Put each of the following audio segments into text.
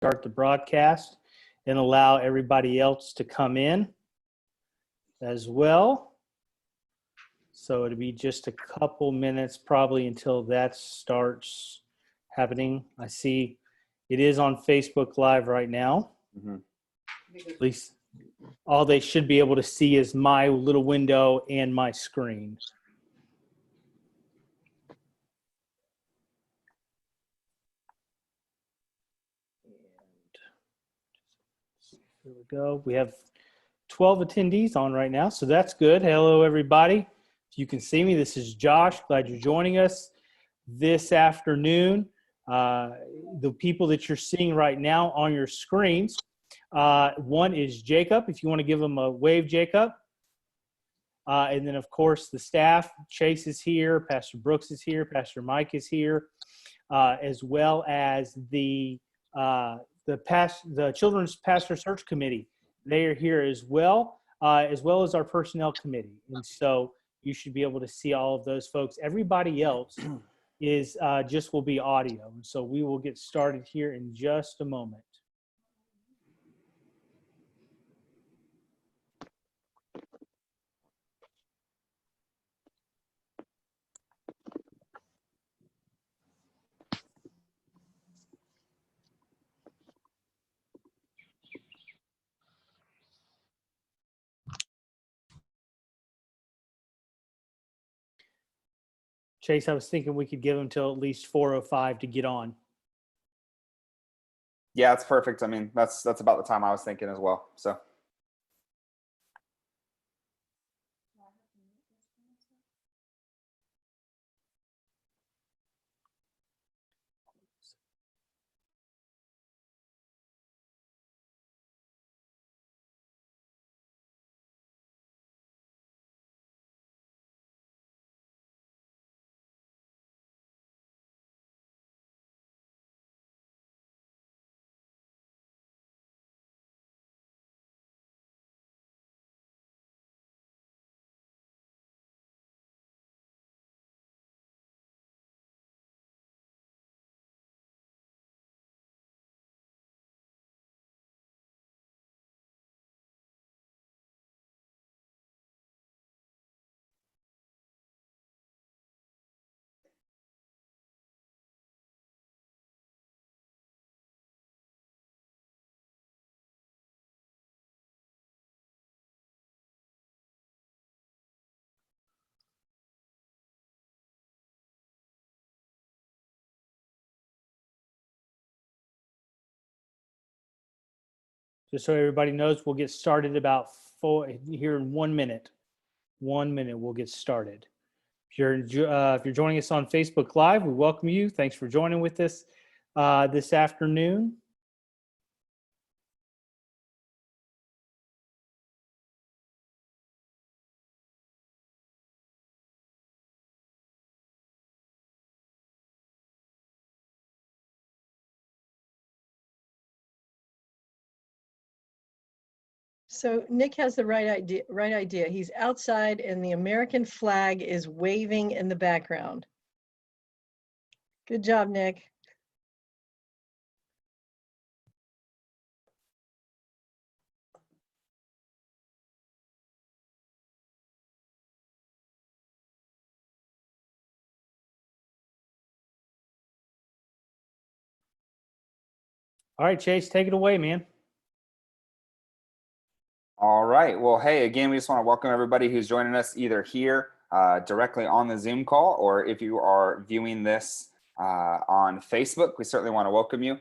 start the broadcast and allow everybody else to come in as well. So it'll be just a couple minutes probably until that starts happening. I see it is on Facebook Live right now. At least all they should be able to see is my little window and my screen. There we go. We have 12 attendees on right now, so that's good. Hello, everybody. If you can see me, this is Josh. Glad you're joining us this afternoon. The people that you're seeing right now on your screens, one is Jacob. If you want to give him a wave, Jacob. And then, of course, the staff. Chase is here. Pastor Brooks is here. Pastor Mike is here, as well as the Children's Pastor Search Committee. They are here as well as our Personnel Committee. And so you should be able to see all of those folks. Everybody else is just will be audio. And so we will get started here in just a moment. Chase, I was thinking we could give them till at least 4:05 to get on. Yeah, that's perfect. I mean, that's about the time I was thinking as well. So. Just so everybody knows, we'll get started about here in 1 minute. 1 minute, we'll get started. If you're joining us on Facebook Live, we welcome you. Thanks for joining with us this afternoon. So Nick has the right idea. He's outside and the American flag is waving in the background. Good job, Nick. All right, Chase, take it away, man. All right. Well, hey, again, we just want to welcome everybody who's joining us either here directly on the Zoom call, or if you are viewing this on Facebook, we certainly want to welcome you.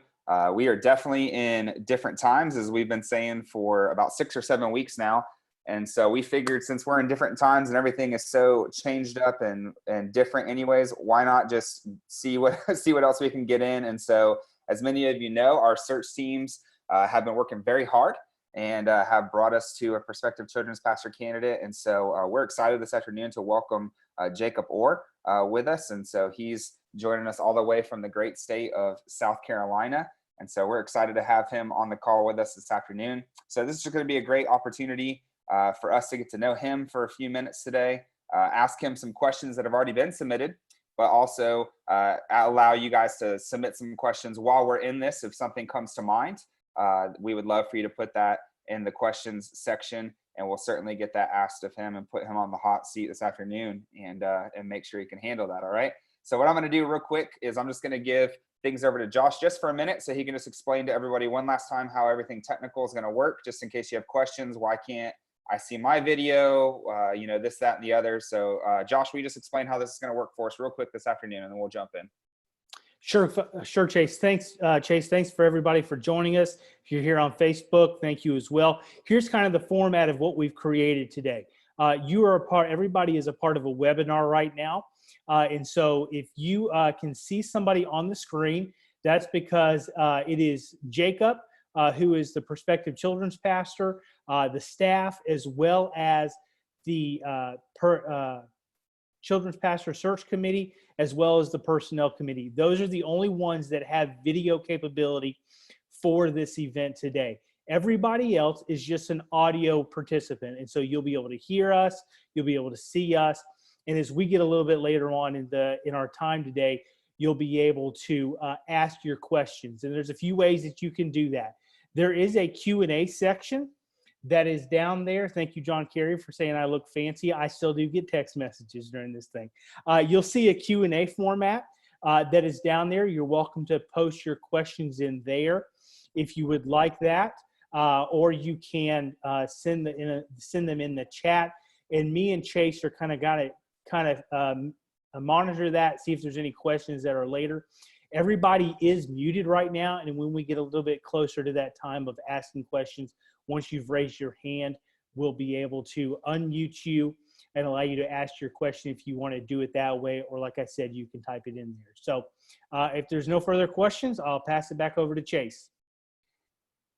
We are definitely in different times, as we've been saying for about 6 or 7 weeks now. And so we figured, since we're in different times and everything is so changed up and different anyways, why not just see what else we can get in. And so, as many of you know, our search teams have been working very hard and have brought us to a prospective children's pastor candidate. And so we're excited this afternoon to welcome Jacob Orr with us. And so he's joining us all the way from the great state of South Carolina. And so we're excited to have him on the call with us this afternoon. So this is going to be a great opportunity for us to get to know him for a few minutes today, ask him some questions that have already been submitted, but also allow you guys to submit some questions while we're in this. If something comes to mind, we would love for you to put that in the questions section, and we'll certainly get that asked of him and put him on the hot seat this afternoon and make sure he can handle that. All right. So what I'm going to do real quick is I'm just going to give things over to Josh just for a minute so he can just explain to everybody one last time how everything technical is going to work, just in case you have questions. Why can't I see my video? This, that, and the other. So Josh, will you just explain how this is going to work for us real quick this afternoon, and then we'll jump in. Sure, Chase. Thanks, Chase. Thanks for everybody for joining us. If you're here on Facebook, thank you as well. Here's kind of the format of what we've created today. You are a part. Everybody is a part of a webinar right now, and so if you can see somebody on the screen, that's because it is Jacob, who is the prospective children's pastor, the staff, as well as the children's pastor search committee, as well as the personnel committee. Those are the only ones that have video capability for this event today. Everybody else is just an audio participant. And so you'll be able to hear us, you'll be able to see us. And as we get a little bit later on in our time today, you'll be able to ask your questions. And there's a few ways that you can do that. There is a Q&A section that is down there. Thank you, John Kerry, for saying I look fancy. I still do get text messages during this thing. You'll see a Q&A format that is down there. You're welcome to post your questions in there if you would like that, or you can send them in the chat. And me and Chase are kind of monitor that, see if there's any questions that are later. Everybody is muted right now, and when we get a little bit closer to that time of asking questions, once you've raised your hand, we'll be able to unmute you and allow you to ask your question if you want to do it that way, or like I said, you can type it in there. So if there's no further questions, I'll pass it back over to Chase.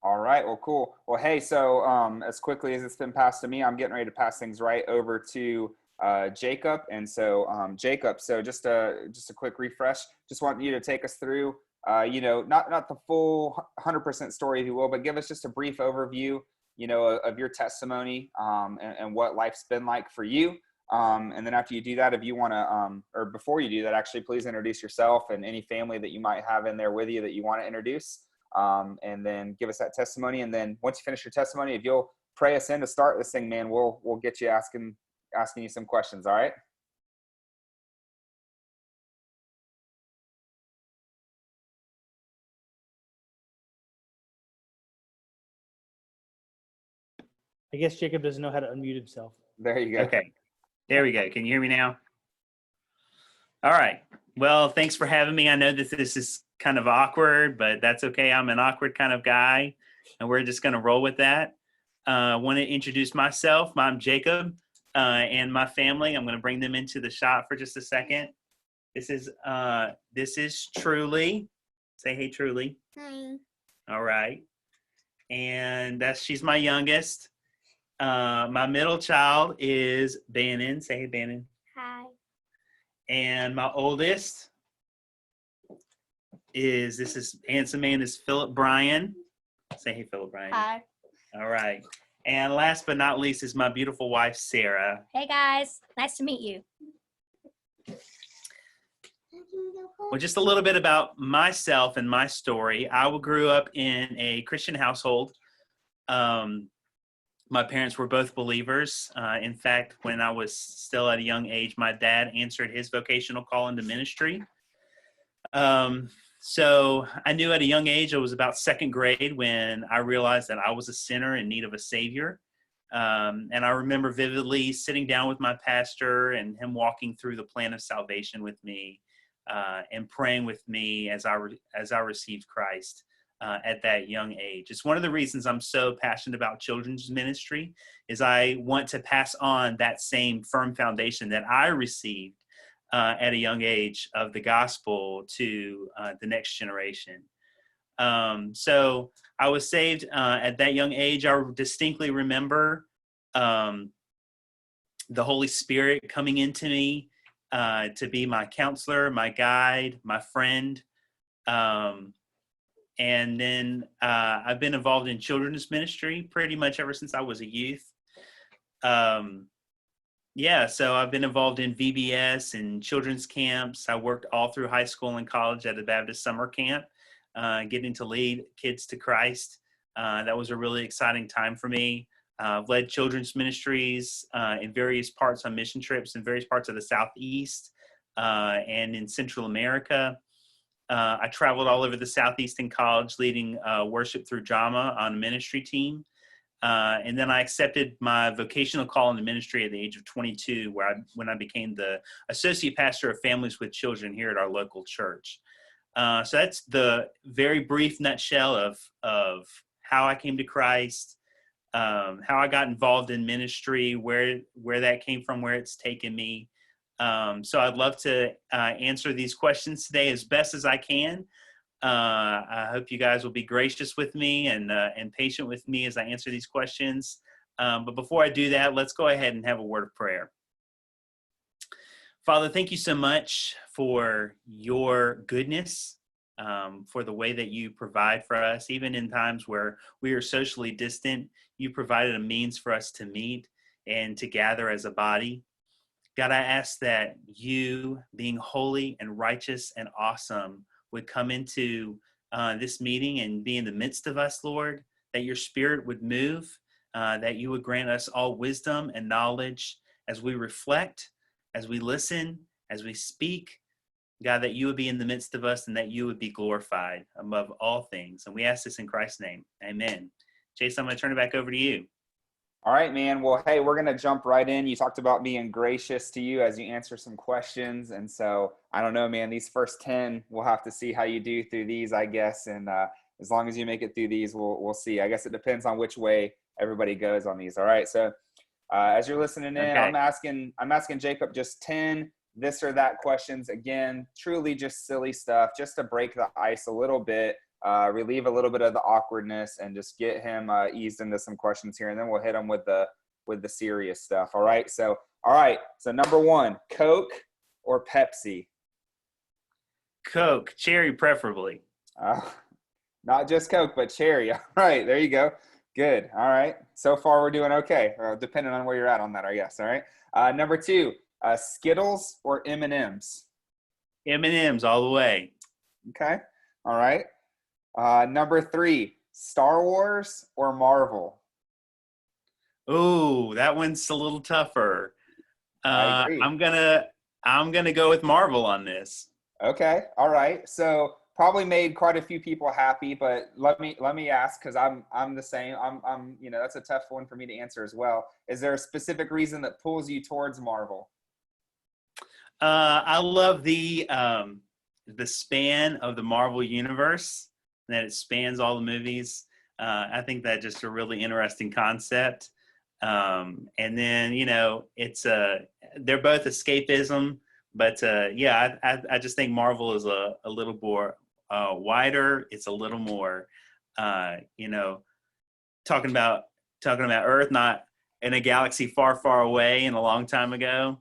All right, well, cool. Well, hey, so as quickly as it's been passed to me, I'm getting ready to pass things right over to Jacob. And so Jacob, so just a quick refresh, just want you to take us through not the full 100% story, if you will, but give us just a brief overview, of your testimony and what life's been like for you. And then after you do that, if you want to, or before you do that, actually, please introduce yourself and any family that you might have in there with you that you want to introduce. And then give us that testimony. And then once you finish your testimony, if you'll pray us in to start this thing, man, we'll get you asking you some questions. All right. I guess Jacob doesn't know how to unmute himself. There you go. Okay, there we go. Can you hear me now? All right. Well, thanks for having me. I know that this is kind of awkward, but that's okay. I'm an awkward kind of guy, and we're just going to roll with that. I want to introduce myself. I'm Jacob and my family. I'm going to bring them into the shot for just a second. This is Truly. Say hey, Truly. Hi. All right. And she's my youngest. My middle child is Bannon. Say hey, Bannon. Hi. And my oldest is handsome man is Philip Bryan. Say hey, Philip Bryan. Hi. All right. And last but not least is my beautiful wife, Sarah. Hey guys, nice to meet you. Well, just a little bit about myself and my story. I grew up in a Christian household. My parents were both believers. In fact, when I was still at a young age, my dad answered his vocational call into ministry. So I knew at a young age, I was about second grade when I realized that I was a sinner in need of a savior. And I remember vividly sitting down with my pastor and him walking through the plan of salvation with me and praying with me as I received Christ at that young age. It's one of the reasons I'm so passionate about children's ministry is I want to pass on that same firm foundation that I received at a young age of the gospel to the next generation. So I was saved at that young age. I distinctly remember the Holy Spirit coming into me to be my counselor, my guide, my friend. And then I've been involved in children's ministry pretty much ever since I was a youth. Yeah, so I've been involved in VBS and children's camps. I worked all through high school and college at a Baptist summer camp, getting to lead kids to Christ. That was a really exciting time for me. I've led children's ministries in various parts on mission trips in various parts of the Southeast and in Central America. I traveled all over the Southeast in college, leading worship through drama on a ministry team. And then I accepted my vocational call in the ministry at the age of 22, when I became the associate pastor of families with children here at our local church. So that's the very brief nutshell of how I came to Christ, how I got involved in ministry, where that came from, where it's taken me. So I'd love to answer these questions today as best as I can. I hope you guys will be gracious with me and patient with me as I answer these questions. But before I do that, let's go ahead and have a word of prayer. Father, thank you so much for your goodness, for the way that you provide for us, even in times where we are socially distant. You provided a means for us to meet and to gather as a body. God, I ask that you, being holy and righteous and awesome, would come into this meeting and be in the midst of us, Lord, that your spirit would move, that you would grant us all wisdom and knowledge as we reflect, as we listen, as we speak. God, that you would be in the midst of us and that you would be glorified above all things. And we ask this in Christ's name. Amen. Chase, I'm going to turn it back over to you. All right, man. Well, hey, we're going to jump right in. You talked about being gracious to you as you answer some questions. And so I don't know, man, these first 10, we'll have to see how you do through these, I guess. And as long as you make it through these, we'll see. I guess it depends on which way everybody goes on these. All right. So as you're listening in, Okay. I'm asking Jacob just 10 this or that questions. Again, truly just silly stuff, just to break the ice a little bit. Relieve a little bit of the awkwardness and just get him eased into some questions here, and then we'll hit him with the serious stuff. All right. So number one, Coke or Pepsi? Coke, cherry preferably. Not just Coke, but cherry. All right, there you go. Good. All right. So far we're doing okay, depending on where you're at on that, I guess. All right. Number two, Skittles or M&Ms? M&Ms all the way. Okay. All right. Number three, Star Wars or Marvel? Ooh, that one's a little tougher. I agree. I'm gonna go with Marvel on this. Okay. All right. So probably made quite a few people happy, but let me ask, because I'm the same. I'm that's a tough one for me to answer as well. Is there a specific reason that pulls you towards Marvel? I love the span of the Marvel universe, that it spans all the movies. I think that's just a really interesting concept. And then, it's they're both escapism, but yeah, I just think Marvel is a little more wider. It's a little more, talking about Earth, not in a galaxy far, far away and a long time ago.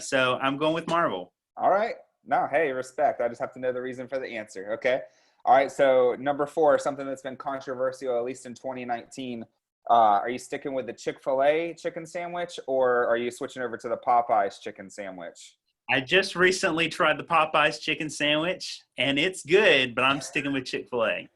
So I'm going with Marvel. All right. No, hey, respect. I just have to know the reason for the answer. Okay. All right. So number four, something that's been controversial, at least in 2019. Are you sticking with the Chick-fil-A chicken sandwich, or are you switching over to the Popeyes chicken sandwich? I just recently tried the Popeyes chicken sandwich, and it's good, but I'm sticking with Chick-fil-A.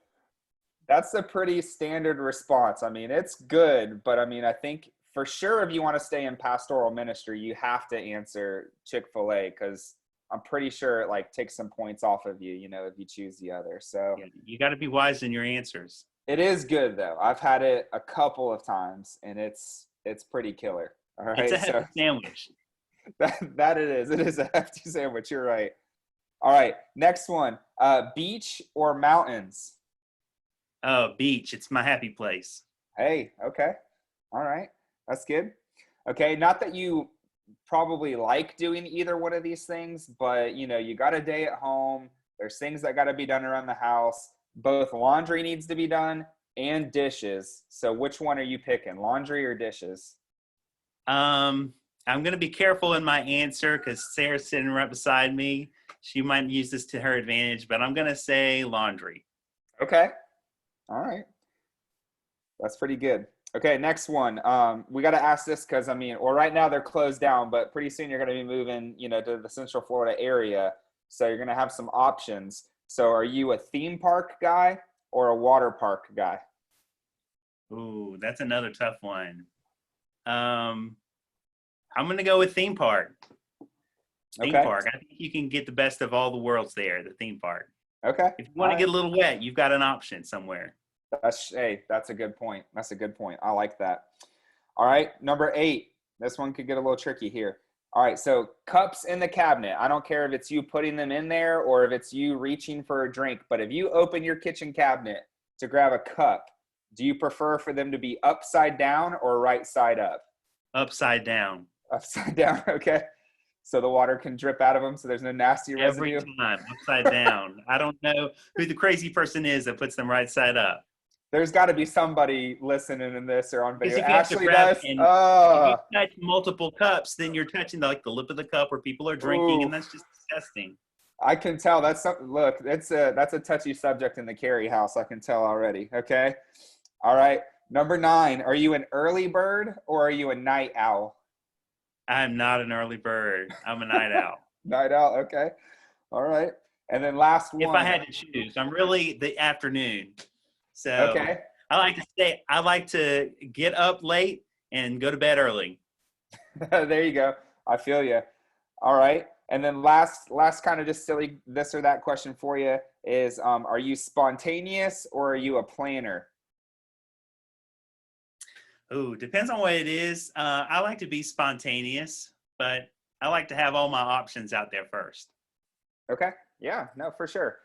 That's a pretty standard response. I mean, it's good, but I mean, I think for sure if you want to stay in pastoral ministry, you have to answer Chick-fil-A, because I'm pretty sure it takes some points off of you, if you choose the other. So Yeah, you got to be wise in your answers. it is good though. I've had it a couple of times, and it's pretty killer. All right. It's a hefty sandwich. That it is. It is a hefty sandwich. You're right. All right. Next one. Beach or mountains? Oh, beach. It's my happy place. Hey, okay. All right. That's good. Okay. Not that you probably like doing either one of these things, but you got a day at home. There's things that got to be done around the house. Both laundry needs to be done and dishes. So which one are you picking, laundry or dishes? I'm going to be careful in my answer because Sarah's sitting right beside me. She might use this to her advantage, but I'm going to say laundry. Okay. All right. That's pretty good. Okay, next one. We got to ask this because, I mean, well, right now they're closed down, but pretty soon you're going to be moving, to the Central Florida area. So you're going to have some options. So are you a theme park guy or a water park guy? Ooh, that's another tough one. I'm going to go with theme park. Theme Okay. park. I think you can get the best of all the worlds there, the theme park. Okay. If you want to get a little wet, you've got an option somewhere. That's a good point. That's a good point. I like that. All right, number 8. This one could get a little tricky here. All right, so cups in the cabinet. I don't care if it's you putting them in there or if it's you reaching for a drink, but if you open your kitchen cabinet to grab a cup, do you prefer for them to be upside down or right side up? Upside down. Upside down, okay. So the water can drip out of them so there's no nasty Every residue. time, upside down. I don't know who the crazy person is that puts them right side up. There's got to be somebody listening in this or on video. Because if you have to Ashley grab does. and Oh. if you touch multiple cups, then you're touching the lip of the cup where people are drinking, Ooh. and that's just disgusting. I can tell that's something. Look, that's a touchy subject in the Carey house. I can tell already. Okay. All right. Number 9. Are you an early bird or are you a night owl? I'm not an early bird. I'm a night owl. Night owl. Okay. All right. And then last one. If I had to choose, I'm really the afternoon. So Okay. I like to get up late and go to bed early. There you go. I feel you. All right. And then last kind of just silly this or that question for you is, are you spontaneous or are you a planner? Oh, depends on what it is. I like to be spontaneous, but I like to have all my options out there first. Okay. Yeah, no, for sure.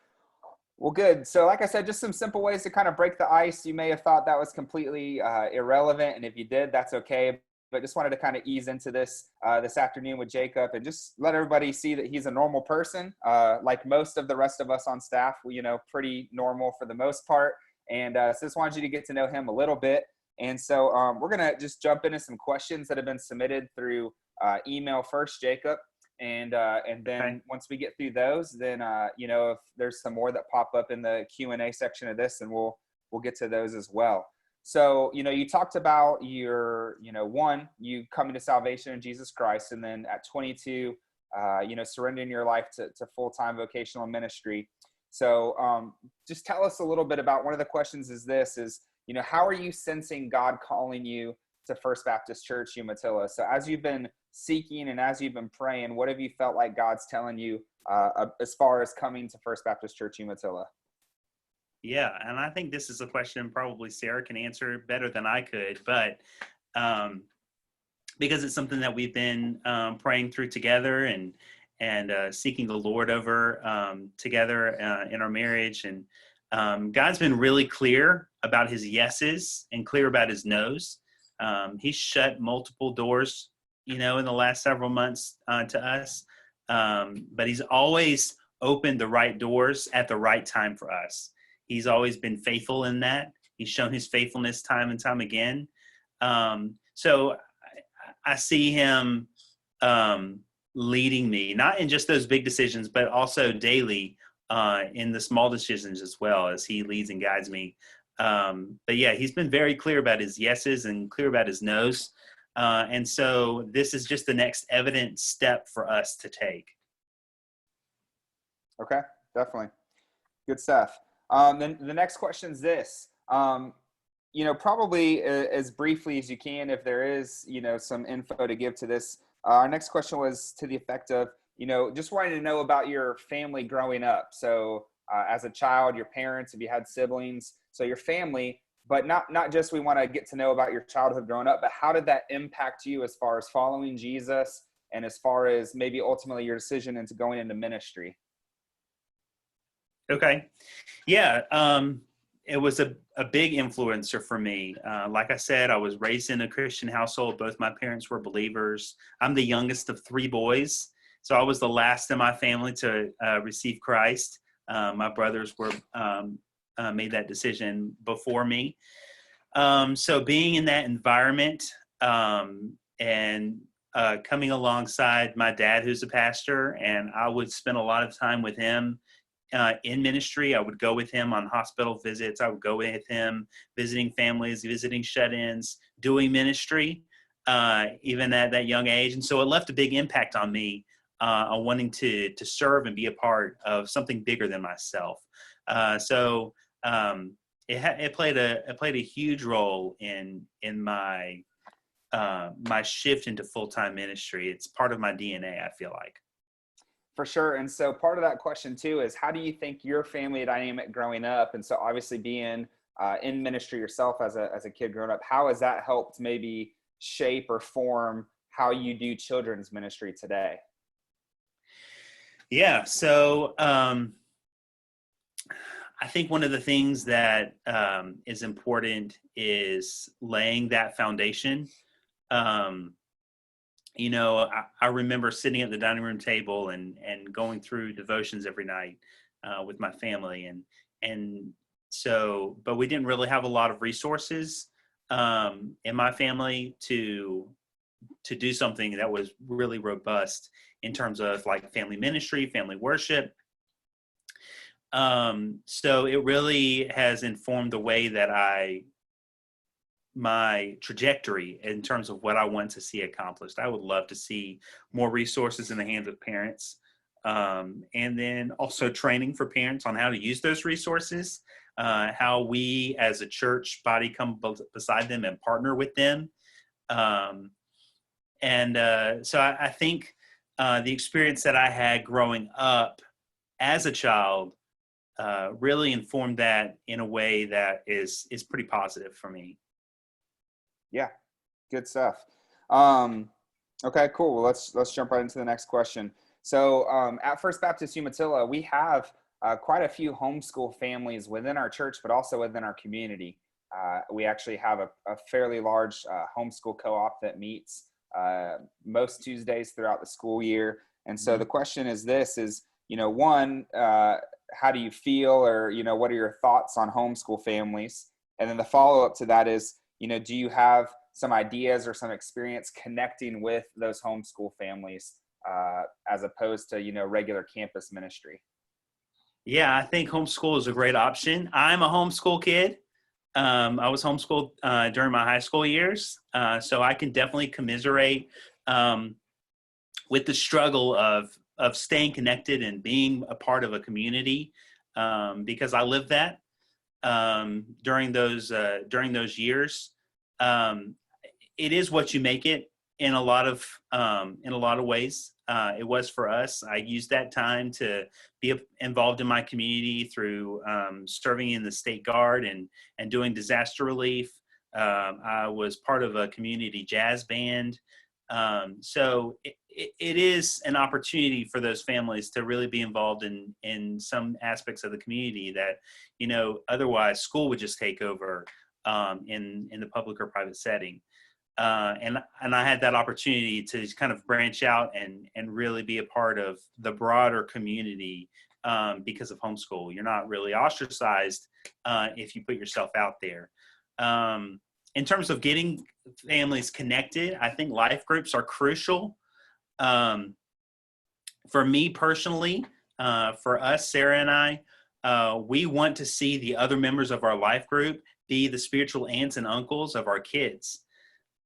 Well, good. So like I said, just some simple ways to kind of break the ice. You may have thought that was completely irrelevant. And if you did, that's okay. But just wanted to kind of ease into this this afternoon with Jacob and just let everybody see that he's a normal person. Like most of the rest of us on staff, pretty normal for the most part. And so just wanted you to get to know him a little bit. And so we're going to just jump into some questions that have been submitted through email first, Jacob. And then Okay. once we get through those, then if there's some more that pop up in the Q&A section of this, and we'll get to those as well. So you talked about your you coming to salvation in Jesus Christ, and then at 22 surrendering your life to full-time vocational ministry. So just tell us a little bit about, one of the questions is how are you sensing God calling you to First Baptist Church Umatilla? So as you've been seeking and as you've been praying, what have you felt like God's telling you as far as coming to First Baptist Church Umatilla? Yeah, and I think this is a question probably Sarah can answer better than I could, but because it's something that we've been praying through together and seeking the Lord over together in our marriage. And God's been really clear about his yeses and clear about his nos. He's shut multiple doors, in the last several months to us. But he's always opened the right doors at the right time for us. He's always been faithful in that. He's shown his faithfulness time and time again. So I see him leading me, not in just those big decisions, but also daily in the small decisions as well, as he leads and guides me. But yeah, he's been very clear about his yeses and clear about his nos. And so this is just the next evident step for us to take. Okay, definitely. Good stuff. Then the next question is this, probably as briefly as you can, if there is, some info to give to this. Our next question was to the effect of, just wanting to know about your family growing up. So as a child, your parents, if you had siblings, so your family, but not just we want to get to know about your childhood growing up, but how did that impact you as far as following Jesus and as far as maybe ultimately your decision into going into ministry? Okay. Yeah. It was a big influencer for me. Like I said, I was raised in a Christian household. Both my parents were believers. I'm the youngest of 3 boys. So I was the last in my family to receive Christ. My brothers were made that decision before me. So being in that environment and coming alongside my dad, who's a pastor, and I would spend a lot of time with him in ministry. I would go with him on hospital visits. I would go with him visiting families, visiting shut-ins, doing ministry, even at that young age. And so it left a big impact on me on wanting to serve and be a part of something bigger than myself. It played a huge role in my my shift into full-time ministry. It's part of my DNA, I feel like. For sure. And so part of that question too is, how do you think your family dynamic growing up, and so obviously being in ministry yourself as a kid growing up, how has that helped maybe shape or form how you do children's ministry today? Yeah. So I think one of the things that is important is laying that foundation. I remember sitting at the dining room table and going through devotions every night with my family, but we didn't really have a lot of resources in my family to do something that was really robust in terms of like family ministry, family worship. So it really has informed the way that my trajectory in terms of what I want to see accomplished. I would love to see more resources in the hands of parents, and then also training for parents on how to use those resources, how we as a church body come beside them and partner with them. So I think the experience that I had growing up as a child really informed that in a way that is pretty positive for me. Yeah, good stuff. Okay, cool. Well, let's jump right into the next question. So at First Baptist Umatilla, we have quite a few homeschool families within our church, but also within our community. We actually have a fairly large homeschool co-op that meets most Tuesdays throughout the school year. And so the question is this, one, how do you feel, or, what are your thoughts on homeschool families? And then the follow-up to that is, do you have some ideas or some experience connecting with those homeschool families as opposed to, regular campus ministry? Yeah, I think homeschool is a great option. I'm a homeschool kid. I was homeschooled during my high school years, so I can definitely commiserate with the struggle of staying connected and being a part of a community, because I lived that during those years. It is what you make it in a lot of ways. It was for us. I used that time to be involved in my community through serving in the state guard and doing disaster relief. I was part of a community jazz band. So it is an opportunity for those families to really be involved in some aspects of the community that, otherwise school would just take over in the public or private setting. And I had that opportunity to kind of branch out and really be a part of the broader community because of homeschool. You're not really ostracized if you put yourself out there. In terms of getting families connected, I think life groups are crucial. For me personally, for us, Sarah and I, we want to see the other members of our life group be the spiritual aunts and uncles of our kids.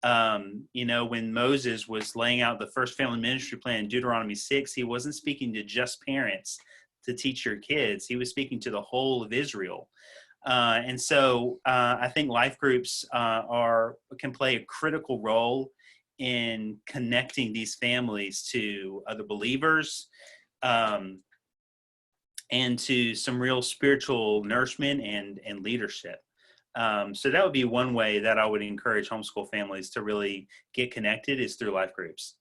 When Moses was laying out the first family ministry plan in Deuteronomy 6, he wasn't speaking to just parents to teach your kids. He was speaking to the whole of Israel. And so I think life groups can play a critical role in connecting these families to other believers, and to some real spiritual nourishment and leadership. So that would be one way that I would encourage homeschool families to really get connected, is through life groups.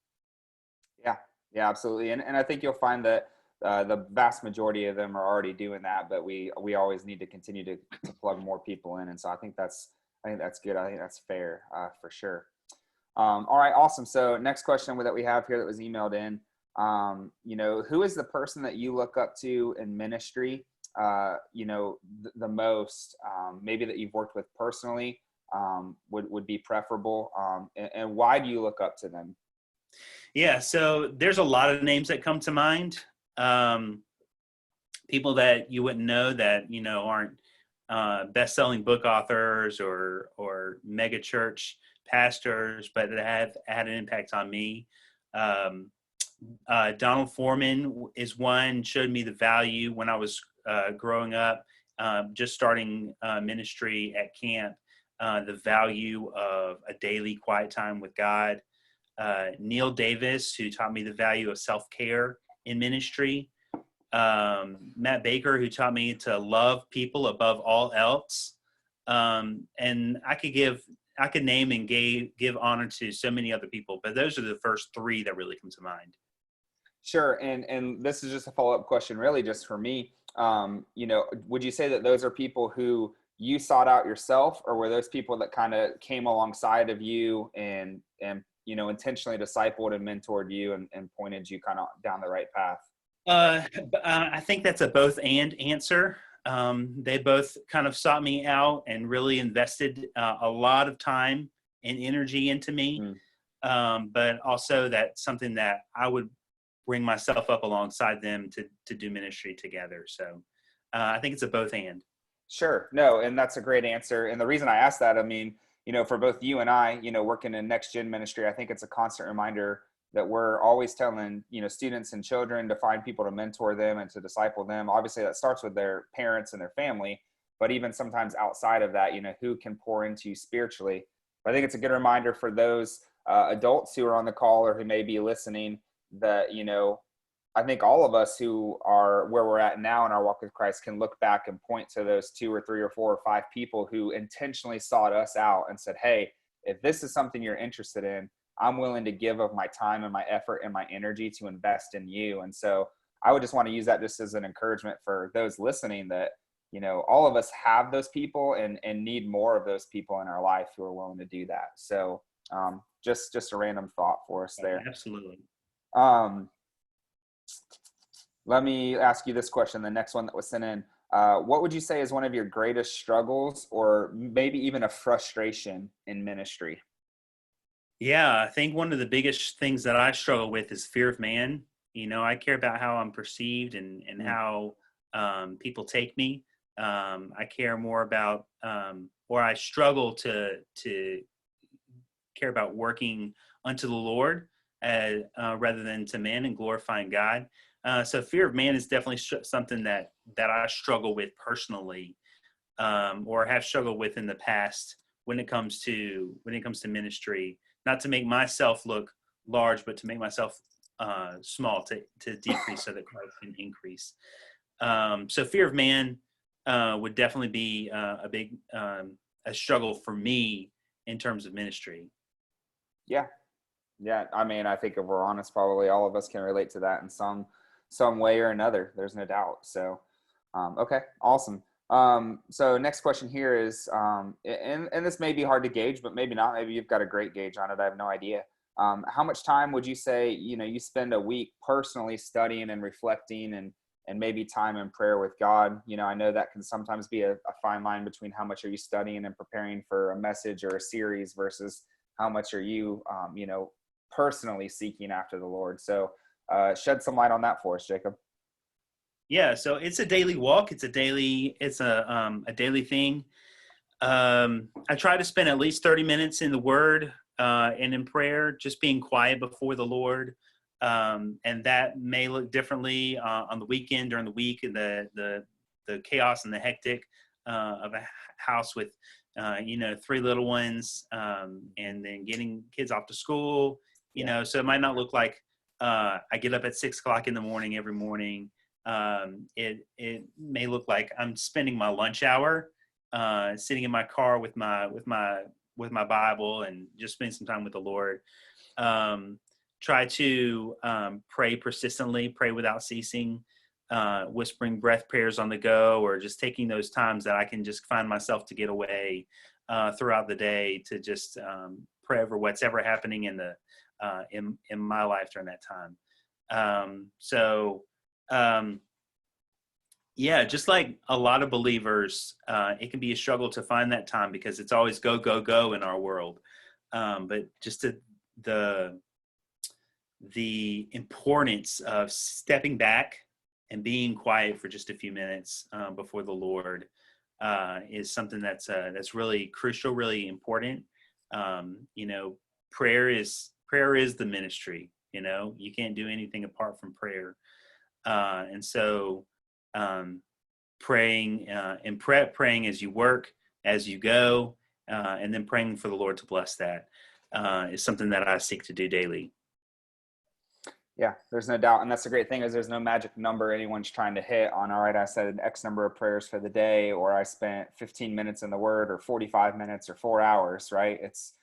Yeah, absolutely. And I think you'll find that the vast majority of them are already doing that, but we always need to continue to plug more people in. And so I think that's good. I think that's fair for sure. All right, awesome. So next question that we have here that was emailed in, who is the person that you look up to in ministry, the most, maybe that you've worked with personally, would be preferable, and why do you look up to them? Yeah, so there's a lot of names that come to mind. people that you wouldn't know that, aren't best-selling book authors or mega church pastors, but that have had an impact on me. Donald Foreman is one, showed me the value when I was growing up, just starting ministry at camp, the value of a daily quiet time with God. Neil Davis, who taught me the value of self-care in ministry. Matt Baker, who taught me to love people above all else. And I could name and give honor to so many other people, but those are the first three that really come to mind. Sure. And this is just a follow-up question, really, just for me. Would you say that those are people who you sought out yourself, or were those people that kind of came alongside of you and intentionally discipled and mentored you and pointed you kind of down the right path? I think that's a both and answer. They both kind of sought me out and really invested a lot of time and energy into me. But also that's something that I would bring myself up alongside them to do ministry together. So I think it's a both and. Sure. No, and that's a great answer. And the reason I asked that, I mean, for both you and I, working in next gen ministry, I think it's a constant reminder that we're always telling, students and children to find people to mentor them and to disciple them. Obviously that starts with their parents and their family, but even sometimes outside of that, who can pour into you spiritually. But I think it's a good reminder for those adults who are on the call or who may be listening that, I think all of us who are where we're at now in our walk with Christ can look back and point to those 2 or 3 or 4 or 5 people who intentionally sought us out and said, hey, if this is something you're interested in, I'm willing to give of my time and my effort and my energy to invest in you. And so I would just want to use that just as an encouragement for those listening that, all of us have those people and need more of those people in our life who are willing to do that. So just a random thought for us there. Absolutely. Let me ask you this question, the next one that was sent in. What would you say is one of your greatest struggles or maybe even a frustration in ministry? Yeah, I think one of the biggest things that I struggle with is fear of man. I care about how I'm perceived and how people take me. I care more about, or I struggle to care about working unto the Lord rather than to man and glorifying God. So fear of man is definitely something that I struggle with personally, or have struggled with in the past when it comes to ministry. Not to make myself look large, but to make myself small, to decrease so that Christ can increase. So fear of man would definitely be a big a struggle for me in terms of ministry. Yeah. I mean, I think if we're honest, probably all of us can relate to that in some way or another. There's no doubt. So, okay, awesome. So next question here is, and this may be hard to gauge, but maybe not. Maybe you've got a great gauge on it. I have no idea. How much time would you say, you spend a week personally studying and reflecting and maybe time in prayer with God? I know that can sometimes be a fine line between how much are you studying and preparing for a message or a series versus how much are you, personally seeking after the Lord. So shed some light on that for us, Jacob. Yeah, so it's a daily walk. It's a daily thing. I try to spend at least 30 minutes in the Word and in prayer, just being quiet before the Lord. And that may look differently on the weekend, during the week, and the chaos and the hectic of a house with 3 little ones, and then getting kids off to school. So it might not look like I get up at 6 o'clock in the morning every morning. It may look like I'm spending my lunch hour sitting in my car with my Bible and just spending some time with the Lord. Try to pray persistently, pray without ceasing, whispering breath prayers on the go, or just taking those times that I can just find myself to get away throughout the day to just pray over what's ever happening in my life during that time. Yeah, just like a lot of believers, it can be a struggle to find that time because it's always go, go, go in our world. But just the importance of stepping back being quiet for just a few minutes before the Lord is something that's really crucial, really important. You know, prayer is the ministry. You know, you can't do anything apart from prayer. And so praying and praying as you work, as you go, and then praying for the Lord to bless that is something that I seek to do daily. Yeah, there's no doubt. And that's the great thing is there's no magic number anyone's trying to hit on, all right, I said an X number of prayers for the day, or I spent 15 minutes in the word, or 45 minutes or 4 hours, right? It's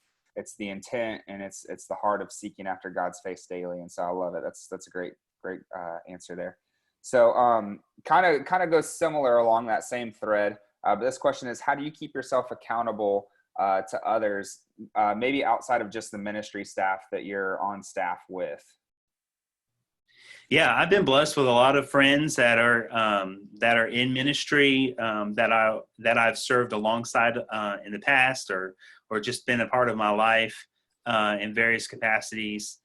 the intent, and it's the heart of seeking after God's face daily. And so I love it. That's a great answer there. So kind of goes similar along that same thread. But this question is, how do you keep yourself accountable to others, maybe outside of just the ministry staff that you're on staff with? Yeah, I've been blessed with a lot of friends that are in ministry that I've served alongside in the past, or just been a part of my life in various capacities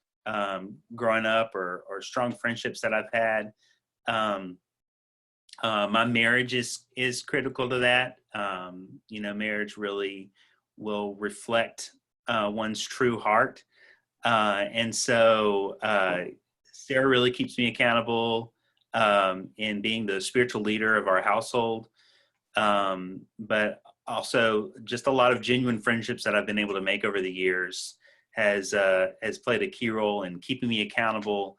growing up, or strong friendships that I've had. My marriage is critical to that. You know, marriage really will reflect one's true heart, and so. Sarah really keeps me accountable in being the spiritual leader of our household, but also just a lot of genuine friendships that I've been able to make over the years has played a key role in keeping me accountable,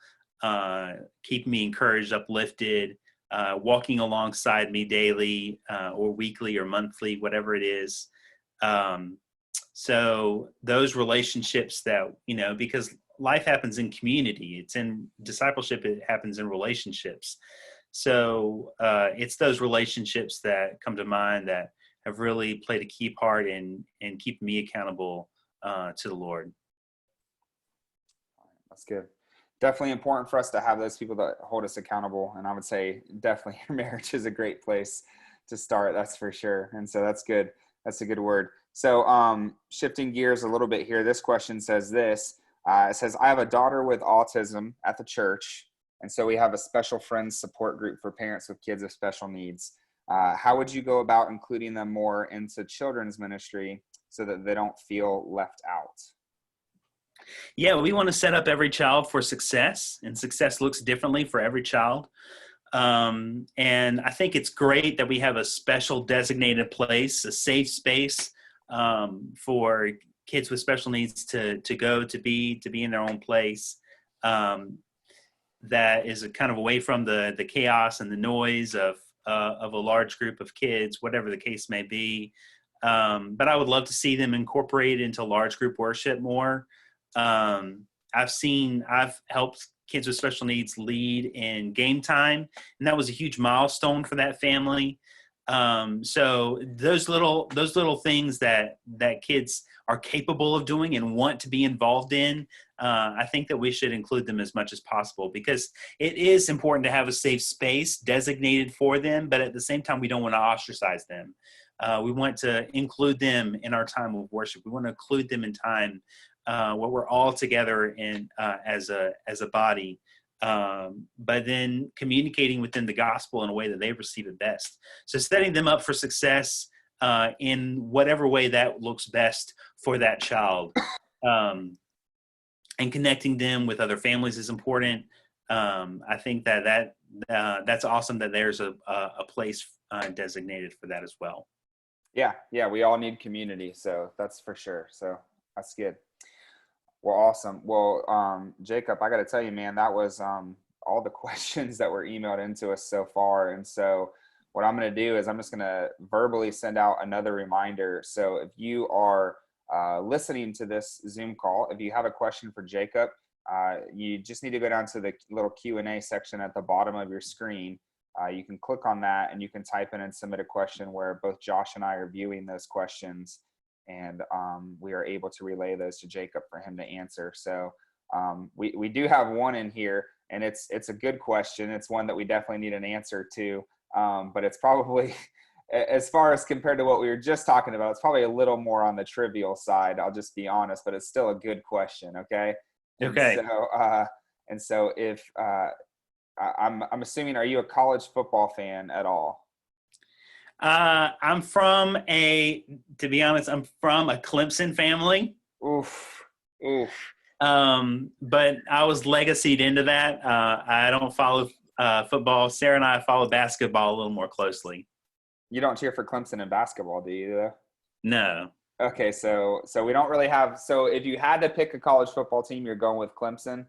keeping me encouraged, uplifted, walking alongside me daily or weekly or monthly, whatever it is. So those relationships that, you know, because life happens in community, it's in discipleship, it happens in relationships. So it's those relationships that come to mind that have really played a key part in keeping me accountable to the Lord. That's good. Definitely important for us to have those people that hold us accountable. And I would say definitely your marriage is a great place to start. That's for sure. And so that's good. That's a good word. So shifting gears a little bit here, this question says this. It says, I have a daughter with autism at the church, and so we have a special friends support group for parents with kids with special needs. How would you go about including them more into children's ministry so that they don't feel left out? Yeah, we want to set up every child for success, and success looks differently for every child. And I think it's great that we have a special designated place, a safe space for kids with special needs to go to be in their own place, that is a kind of away from the chaos and the noise of a large group of kids, whatever the case may be. But I would love to see them incorporated into large group worship more. I've helped kids with special needs lead in game time, and that was a huge milestone for that family. So those little things that kids are capable of doing and want to be involved in, I think that we should include them as much as possible, because it is important to have a safe space designated for them, but at the same time, we don't want to ostracize them. We want to include them in our time of worship. We want to include them in time where we're all together in as a body. But then communicating within the gospel in a way that they receive it best. So setting them up for success in whatever way that looks best for that child, and connecting them with other families is important. I think that's awesome that there's a place designated for that as well. Yeah, we all need community, so that's for sure. So that's good. Well, awesome. Well, Jacob, I got to tell you, man, that was all the questions that were emailed into us so far. And so what I'm going to do is I'm just going to verbally send out another reminder. So if you are listening to this Zoom call, if you have a question for Jacob, you just need to go down to the little Q&A section at the bottom of your screen. You can click on that and you can type in and submit a question where both Josh and I are viewing those questions. And we are able to relay those to Jacob for him to answer. So we do have one in here, and it's a good question. It's one that we definitely need an answer to, but it's probably, as far as compared to what we were just talking about, it's probably a little more on the trivial side. I'll just be honest, but it's still a good question. Okay. Okay. And so if I'm assuming, are you a college football fan at all? To be honest, I'm from a Clemson family. Oof, oof. But I was legacied into that. I don't follow football. Sarah and I follow basketball a little more closely. You don't cheer for Clemson in basketball, do you? Though? No. Okay, so we don't really have. So if you had to pick a college football team, you're going with Clemson.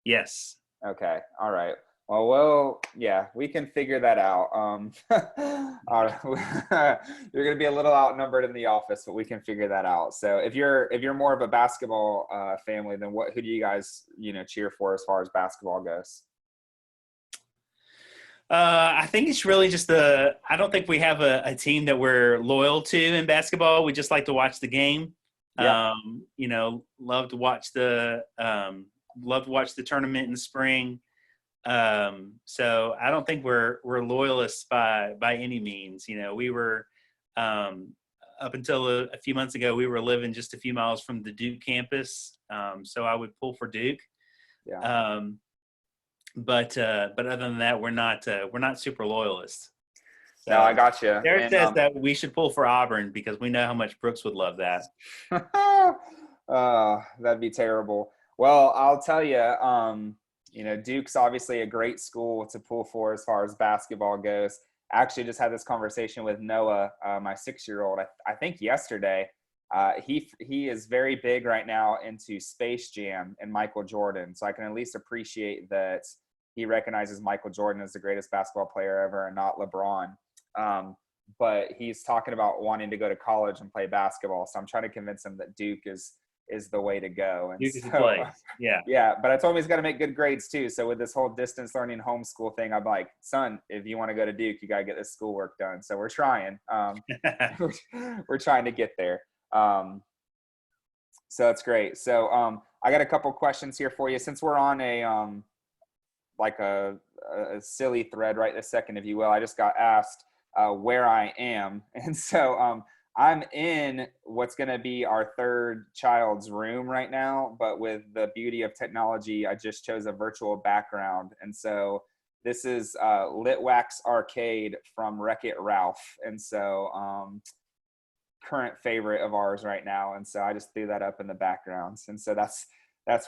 Yes. Okay, all right. Well, yeah, we can figure that out. All right. You're going to be a little outnumbered in the office, but we can figure that out. So if you're more of a basketball family, then who do you guys cheer for as far as basketball goes? I think it's really just I don't think we have a team that we're loyal to in basketball. We just like to watch the game. Yeah. Love to watch the tournament in the spring. So I don't think we're loyalists by any means. We were up until a few months ago, we were living just a few miles from the Duke campus. So I would pull for Duke. Yeah. But other than that, we're not super loyalists. So No, I got you. Derek says that we should pull for Auburn because we know how much Brooks would love that. That'd be terrible. Well, I'll tell you, Duke's obviously a great school to pull for as far as basketball goes. I actually just had this conversation with Noah, my 6-year-old, I think yesterday. He is very big right now into Space Jam and Michael Jordan. So I can at least appreciate that he recognizes Michael Jordan as the greatest basketball player ever and not LeBron. But he's talking about wanting to go to college and play basketball. So I'm trying to convince him that Duke is the way to go. And Duke is the place. Yeah. Yeah. But I told him he's got to make good grades too. So with this whole distance learning homeschool thing, I'm like, son, if you want to go to Duke, you got to get this schoolwork done. So we're trying. We're trying to get there. So that's great. So I got a couple questions here for you. Since we're on a silly thread right this second, if you will, I just got asked where I am. And so I'm in what's going to be our third child's room right now, but with the beauty of technology, I just chose a virtual background. And so this is Litwax Arcade from Wreck-It Ralph. And so current favorite of ours right now. And so I just threw that up in the backgrounds. And so that's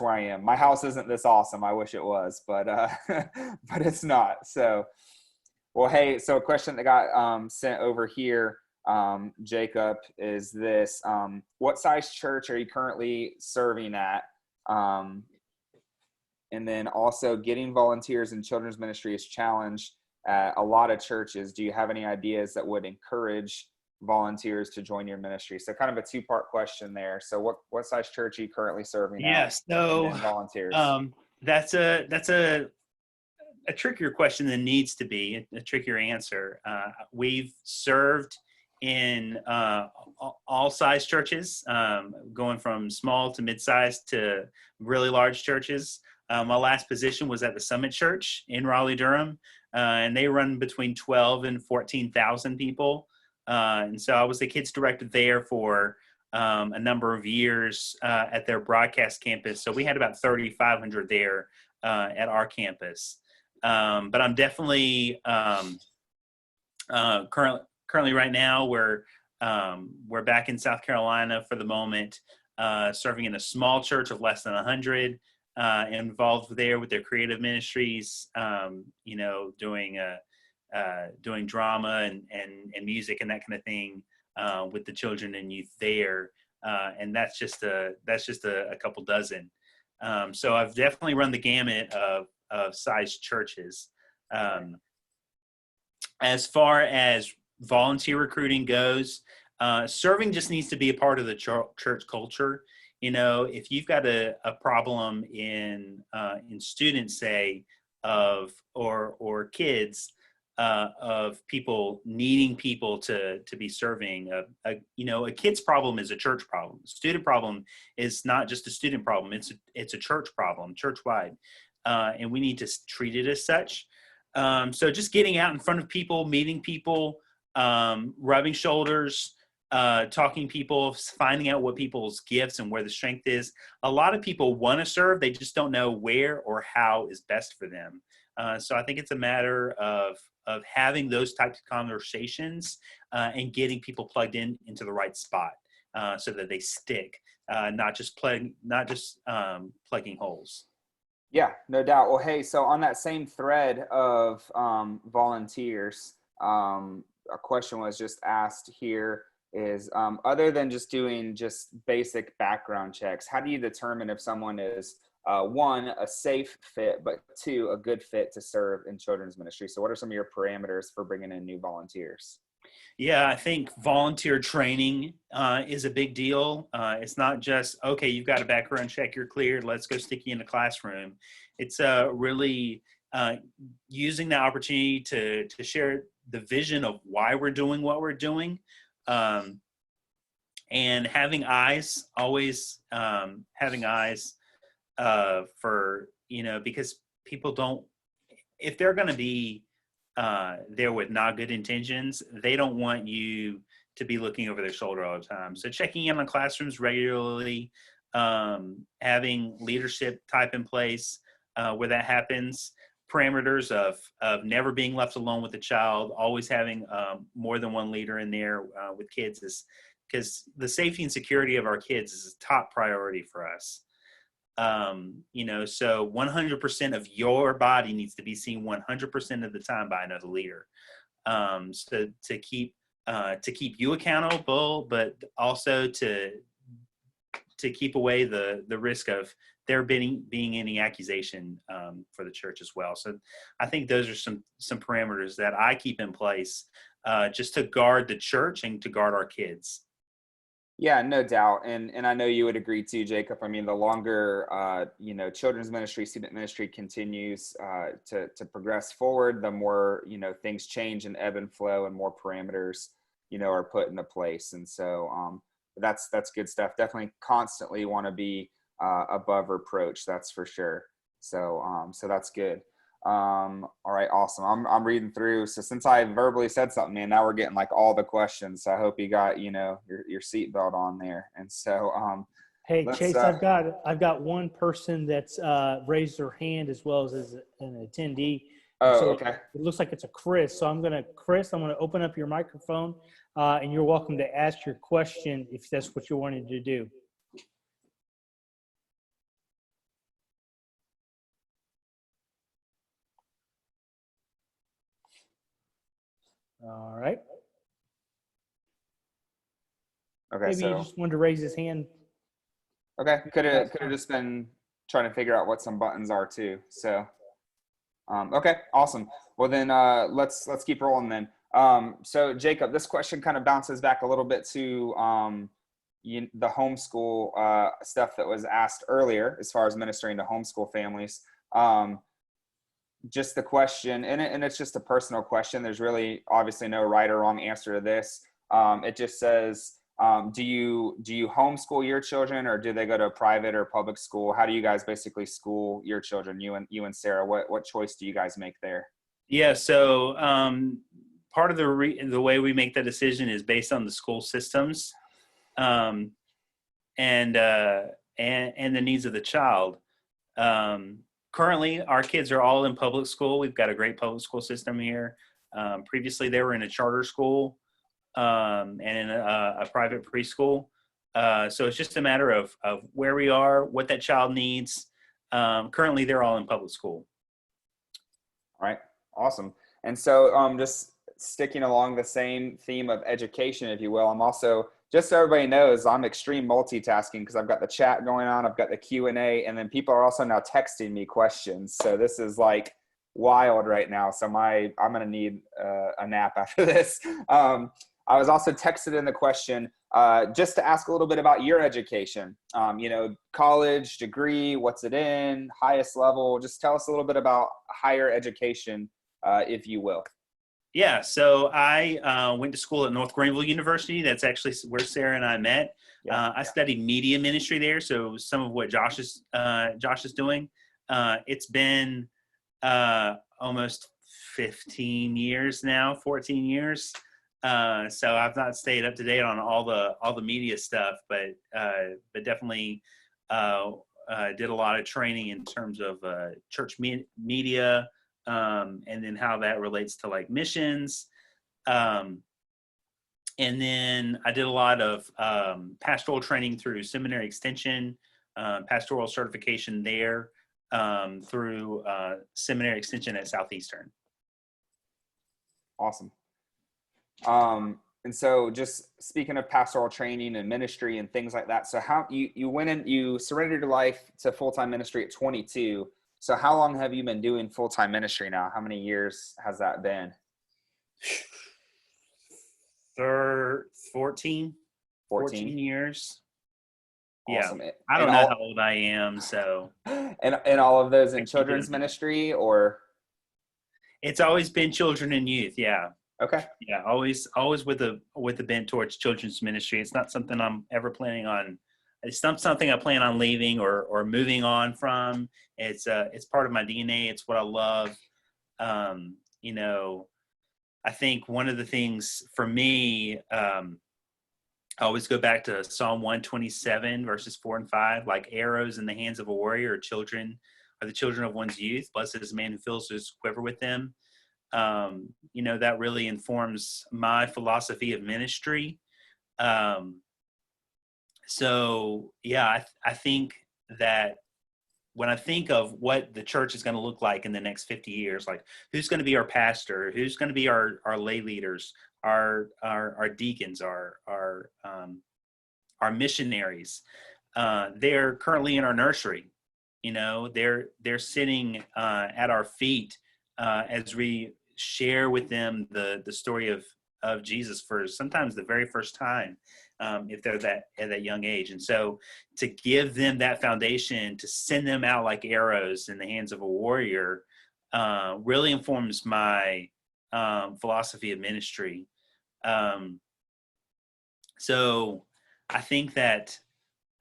where I am. My house isn't this awesome. I wish it was, but but it's not. So, well, hey, so a question that got sent over here, Jacob, is this: what size church are you currently serving at? And then also, getting volunteers in children's ministry is challenged at a lot of churches. Do you have any ideas that would encourage volunteers to join your ministry? So kind of a two-part question there. So what size church are you currently serving at? Yes. So volunteers. That's a trickier question than needs to be, a trickier answer. We've served in all size churches, going from small to mid-sized to really large churches. My last position was at the Summit Church in Raleigh-Durham, and they run between 12 and 14,000 people. And so I was the kids director there for a number of years at their broadcast campus. So we had about 3,500 there at our campus. But I'm definitely currently right now we're back in South Carolina for the moment, serving in a small church of less than 100, involved there with their creative ministries, doing drama and music and that kind of thing with the children and youth there, and that's just a couple dozen. So I've definitely run the gamut of size churches. As far as volunteer recruiting goes, serving just needs to be a part of the church culture. If you've got a problem in students, say, or kids, of people needing people to be serving, a kid's problem is a church problem. A student problem is not just a student problem. It's a church problem, church-wide. And we need to treat it as such. So just getting out in front of people, meeting people, rubbing shoulders, talking people, finding out what people's gifts and where the strength is. A lot of people want to serve. They just don't know where or how is best for them. So I think it's a matter of having those types of conversations and getting people plugged into the right spot so that they stick, not just plugging holes. Yeah, no doubt. Well, hey, so on that same thread of volunteers, a question was just asked here is other than just doing just basic background checks, how do you determine if someone is one, a safe fit, but two, a good fit to serve in children's ministry? So what are some of your parameters for bringing in new volunteers? Yeah, I think volunteer training is a big deal. It's not just, okay, you've got a background check, you're cleared, let's go stick you in the classroom. It's really using the opportunity to share the vision of why we're doing what we're doing, and having eyes, always having eyes for, because people don't, if they're going to be there with not good intentions, they don't want you to be looking over their shoulder all the time. So checking in on classrooms regularly, having leadership type in place where that happens, parameters of never being left alone with a child, always having more than one leader in there with kids, is because the safety and security of our kids is a top priority for us. So 100% of your body needs to be seen 100% of the time by another leader. So to keep you accountable, but also to keep away the risk of there being any accusation for the church as well. So I think those are some parameters that I keep in place just to guard the church and to guard our kids. Yeah, no doubt. And I know you would agree too, Jacob. I mean, the longer, children's ministry, student ministry continues to progress forward, the more, things change and ebb and flow and more parameters, are put into place. And so that's good stuff. Definitely constantly want to be above reproach. That's for sure. So that's good. All right, awesome. I'm reading through. So since I verbally said something, man, now we're getting like all the questions. So I hope you got, your seatbelt on there. And so Hey, Chase, I've got one person that's raised their hand as well as an attendee. Oh, so okay. It looks like it's a Chris. So I'm going to open up your microphone and you're welcome to ask your question if that's what you wanted to do. All right. Okay. Maybe so he just wanted to raise his hand. Okay. Could have just been trying to figure out what some buttons are too. So okay, awesome. Well then let's keep rolling then. So Jacob, this question kind of bounces back a little bit to the homeschool stuff that was asked earlier as far as ministering to homeschool families. Just the question, and it's just a personal question. There's really obviously no right or wrong answer to this. It just says, do you homeschool your children, or do they go to a private or public school? How do you guys basically school your children? You and Sarah, what choice do you guys make there? Yeah. So part of the way we make that decision is based on the school systems, and the needs of the child. Currently, our kids are all in public school. We've got a great public school system here. Previously, they were in a charter school and in a private preschool. So it's just a matter of where we are, what that child needs. Currently, they're all in public school. All right, awesome. And so just sticking along the same theme of education, if you will, I'm also, just so everybody knows, I'm extreme multitasking because I've got the chat going on, I've got the Q&A, and then people are also now texting me questions. So this is like wild right now. So I'm going to need a nap after this. I was also texted in the question just to ask a little bit about your education. College, degree, what's it in, highest level. Just tell us a little bit about higher education, if you will. Yeah, so I went to school at North Greenville University. That's actually where Sarah and I met. I studied media ministry there, so some of what Josh is doing. It's been almost 15 years now, 14 years. So I've not stayed up to date on all the media stuff, but definitely did a lot of training in terms of church media, and then how that relates to like missions. And then I did a lot of pastoral training through seminary extension, pastoral certification there through seminary extension at Southeastern. Awesome. And so just speaking of pastoral training and ministry and things like that, so how you went and you surrendered your life to full-time ministry at 22. So how long have you been doing full-time ministry now? How many years has that been? 14 years. Awesome. Yeah. I don't know how old I am, so. And all of those in I keep children's it- ministry, or? It's always been children and youth. Yeah. Okay. Yeah. Always with a bent towards children's ministry. It's not something I'm ever planning on. It's not something I plan on leaving or moving on from. It's part of my DNA. It's what I love. You know, I think one of the things for me, I always go back to Psalm 127 verses 4 and 5, like arrows in the hands of a warrior are the children of one's youth. Blessed is the man who fills his quiver with them. You know, that really informs my philosophy of ministry. So yeah, I think that when I think of what the church is going to look like in the next 50 years, like who's going to be our pastor, who's going to be our lay leaders, our deacons, our missionaries, they're currently in our nursery. You know, they're sitting at our feet as we share with them the story of Jesus for sometimes the very first time, if they're at that young age. And so to give them that foundation, to send them out like arrows in the hands of a warrior, really informs my philosophy of ministry. So I think that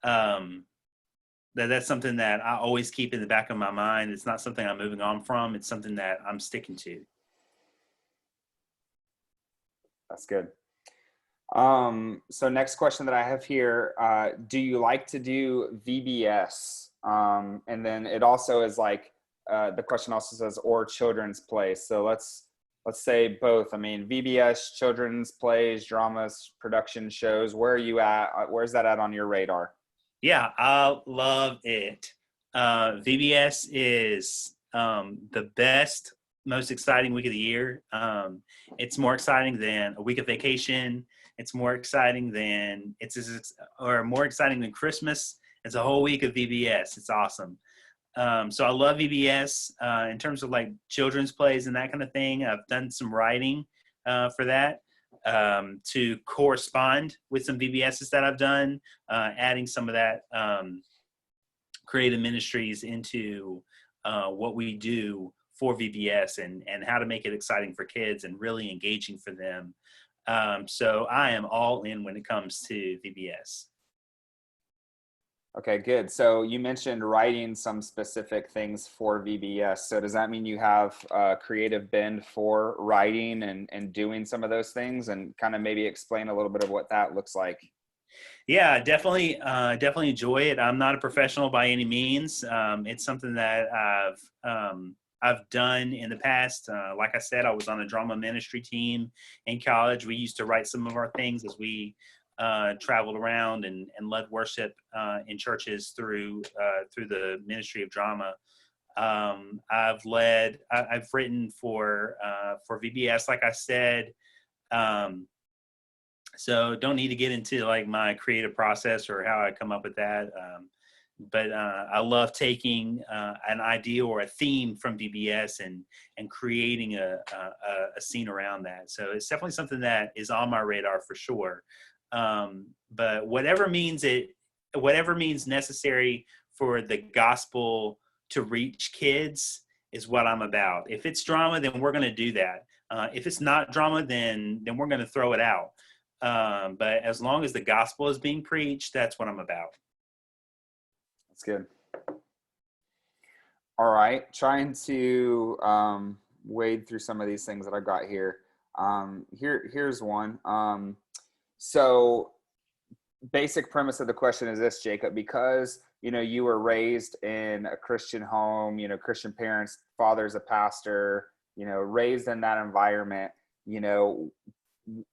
that's something that I always keep in the back of my mind. It's not something I'm moving on from. It's something that I'm sticking to. That's good. So next question that I have here, do you like to do VBS? And then it also is like, the question also says, or children's plays. So let's say both. I mean, VBS, children's plays, dramas, production shows. Where are you at? Where's that at on your radar? Yeah, I love it. VBS is the best, most exciting week of the year. It's more exciting than a week of vacation. It's more exciting than more exciting than Christmas. It's a whole week of VBS. It's awesome. So I love VBS in terms of like children's plays and that kind of thing. I've done some writing for that to correspond with some VBSs that I've done, adding some of that creative ministries into what we do for VBS and how to make it exciting for kids and really engaging for them. So I am all in when it comes to VBS. Okay, good. So you mentioned writing some specific things for VBS. So does that mean you have a creative bend for writing and doing some of those things, and kind of maybe explain a little bit of what that looks like? Yeah, definitely enjoy it. I'm not a professional by any means. It's something that I've done in the past. Like I said, I was on a drama ministry team in college. We used to write some of our things as we traveled around and led worship in churches through the ministry of drama. I've written for VBS, like I said. So don't need to get into like my creative process or how I come up with that. But I love taking an idea or a theme from VBS and creating a scene around that. So it's definitely something that is on my radar for sure. But whatever means necessary for the gospel to reach kids is what I'm about. If it's drama, then we're going to do that. If it's not drama, then we're going to throw it out. But as long as the gospel is being preached, that's what I'm about. That's good. All right. Trying to wade through some of these things that I've got here. Here's one. So basic premise of the question is this, Jacob, because, you were raised in a Christian home, Christian parents, father's a pastor, raised in that environment,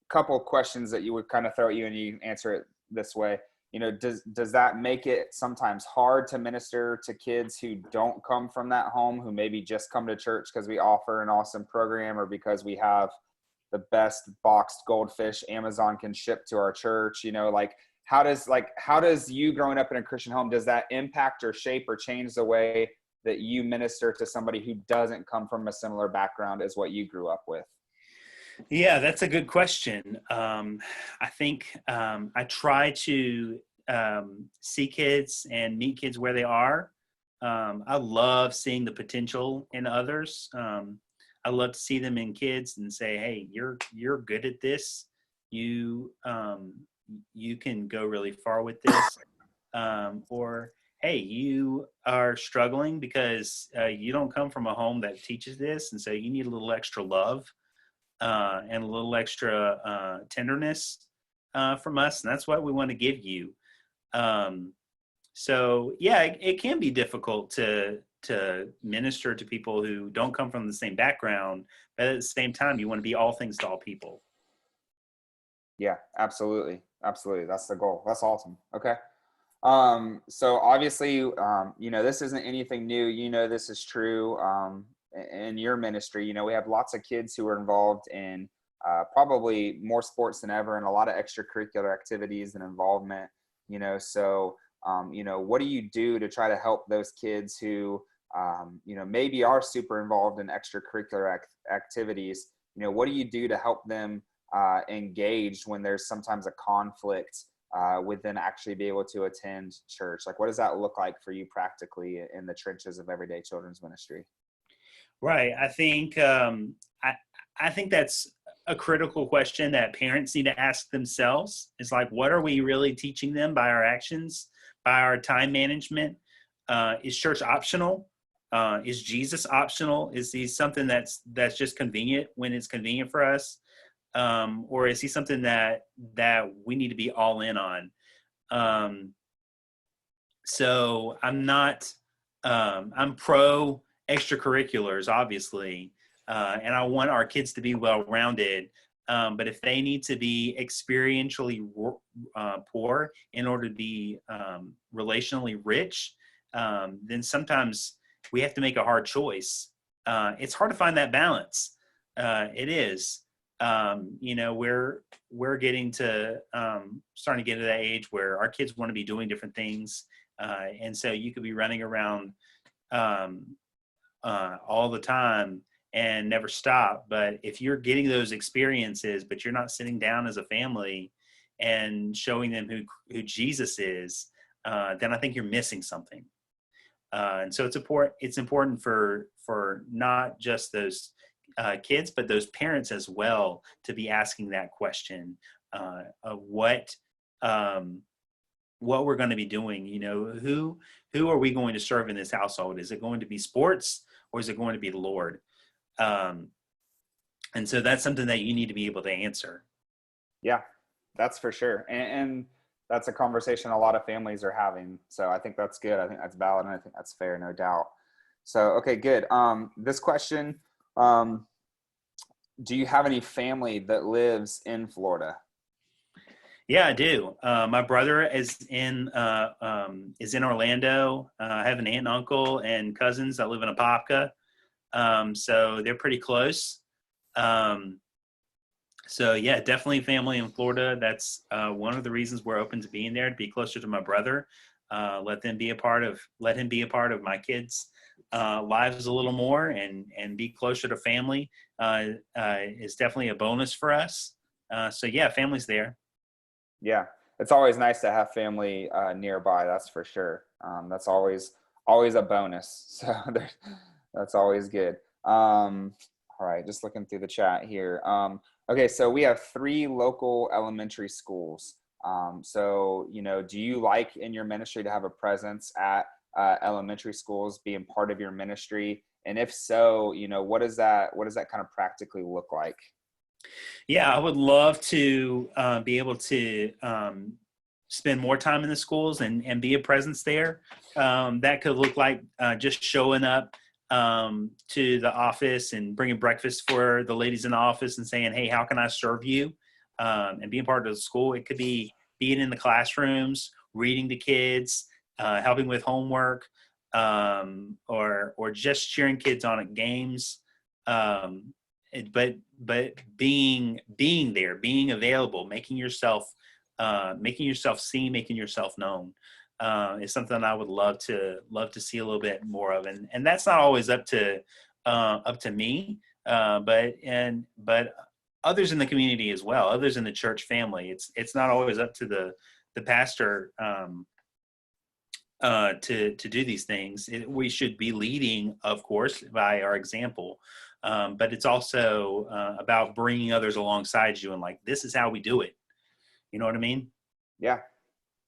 couple of questions that you would kind of throw at you and you can answer it this way. Does that make it sometimes hard to minister to kids who don't come from that home, who maybe just come to church because we offer an awesome program or because we have the best boxed goldfish Amazon can ship to our church? How does you growing up in a Christian home, does that impact or shape or change the way that you minister to somebody who doesn't come from a similar background as what you grew up with? Yeah, that's a good question. I think I try to see kids and meet kids where they are. I love seeing the potential in others. I love to see them in kids and say, "Hey, you're good at this. You can go really far with this." Or, "Hey, you are struggling because you don't come from a home that teaches this, and so you need a little extra love." And a little extra tenderness from us, and that's what we want to give you. So yeah, it can be difficult to minister to people who don't come from the same background, but at the same time, you want to be all things to all people. Yeah, absolutely. That's the goal. That's awesome. Okay. So obviously, this isn't anything new. This is true. In your ministry, we have lots of kids who are involved in probably more sports than ever and a lot of extracurricular activities and involvement, so, what do you do to try to help those kids who, maybe are super involved in extracurricular activities? What do you do to help them engage when there's sometimes a conflict with them actually be able to attend church? Like, what does that look like for you practically in the trenches of everyday children's ministry? Right. I think I think that's a critical question that parents need to ask themselves. Is like, what are we really teaching them by our actions, by our time management? Is church optional? Is Jesus optional? Is he something that's just convenient when it's convenient for us, or is he something that we need to be all in on? So I'm not. I'm pro extracurriculars, obviously, and I want our kids to be well-rounded. But if they need to be experientially poor in order to be relationally rich, then sometimes we have to make a hard choice. It's hard to find that balance. It is. We're getting to starting to get to that age where our kids want to be doing different things, and so you could be running around all the time and never stop. But if you're getting those experiences, but you're not sitting down as a family and showing them who Jesus is, then I think you're missing something. And so it's important for not just those kids, but those parents as well to be asking that question of what we're going to be doing. Who are we going to serve in this household? Is it going to be sports or is it going to be the Lord? And so that's something that you need to be able to answer. Yeah, that's for sure. And that's a conversation a lot of families are having. So I think that's good. I think that's valid. And I think that's fair, no doubt. So, okay, good. This question, do you have any family that lives in Florida? Yeah, I do. My brother is in Orlando. I have an aunt and uncle and cousins that live in Apopka. So they're pretty close. So yeah, definitely family in Florida. That's one of the reasons we're open to being there, to be closer to my brother. Let him be a part of my kids' lives a little more, and be closer to family is definitely a bonus for us. So yeah, family's there. Yeah, it's always nice to have family nearby. That's for sure. That's always a bonus. So that's always good. All right, just looking through the chat here. Okay, so we have 3 local elementary schools. So, do you like in your ministry to have a presence at elementary schools, being part of your ministry? And if so, what does that kind of practically look like? Yeah, I would love to be able to spend more time in the schools and be a presence there. That could look like just showing up to the office and bringing breakfast for the ladies in the office and saying, hey, how can I serve you? And being part of the school. It could be being in the classrooms, reading to kids, helping with homework, or just cheering kids on at games. But being there, being available, making yourself seen, making yourself known, is something I would love to see a little bit more of. And that's not always up to me, but others in the community as well, others in the church family. It's not always up to the pastor to do these things. We should be leading, of course, by our example. But it's also about bringing others alongside you and like, this is how we do it. You know what I mean? Yeah,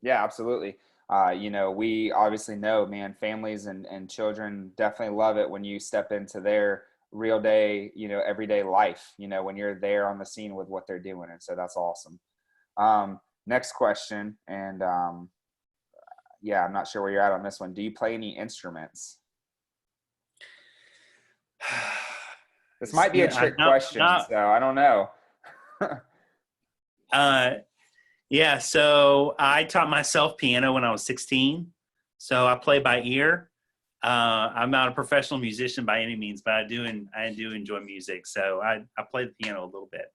absolutely. We obviously know, man, families and children definitely love it when you step into their real day, everyday life, when you're there on the scene with what they're doing. And so that's awesome. Next question. And I'm not sure where you're at on this one. Do you play any instruments? This might be a trick question, so I don't know. Yeah, so I taught myself piano when I was 16. So I play by ear. I'm not a professional musician by any means, but I do enjoy music. So I play the piano a little bit.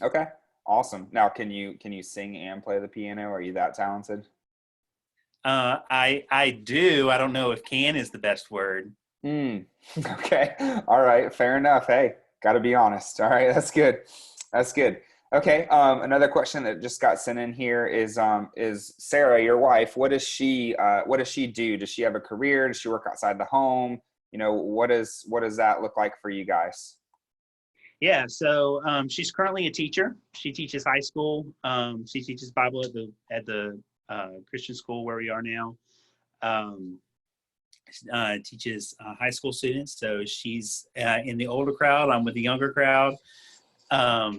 Okay, awesome. Now, can you sing and play the piano? Are you that talented? I do. I don't know if can is the best word. Okay. All right. Fair enough. Hey, got to be honest. All right. That's good. Okay. Another question that just got sent in here is Sarah, your wife, what does she do? Does she have a career? Does she work outside the home? What does that look like for you guys? Yeah. So, she's currently a teacher. She teaches high school. She teaches Bible at the Christian school where we are now. Teaches high school students. So she's in the older crowd. I'm with the younger crowd. But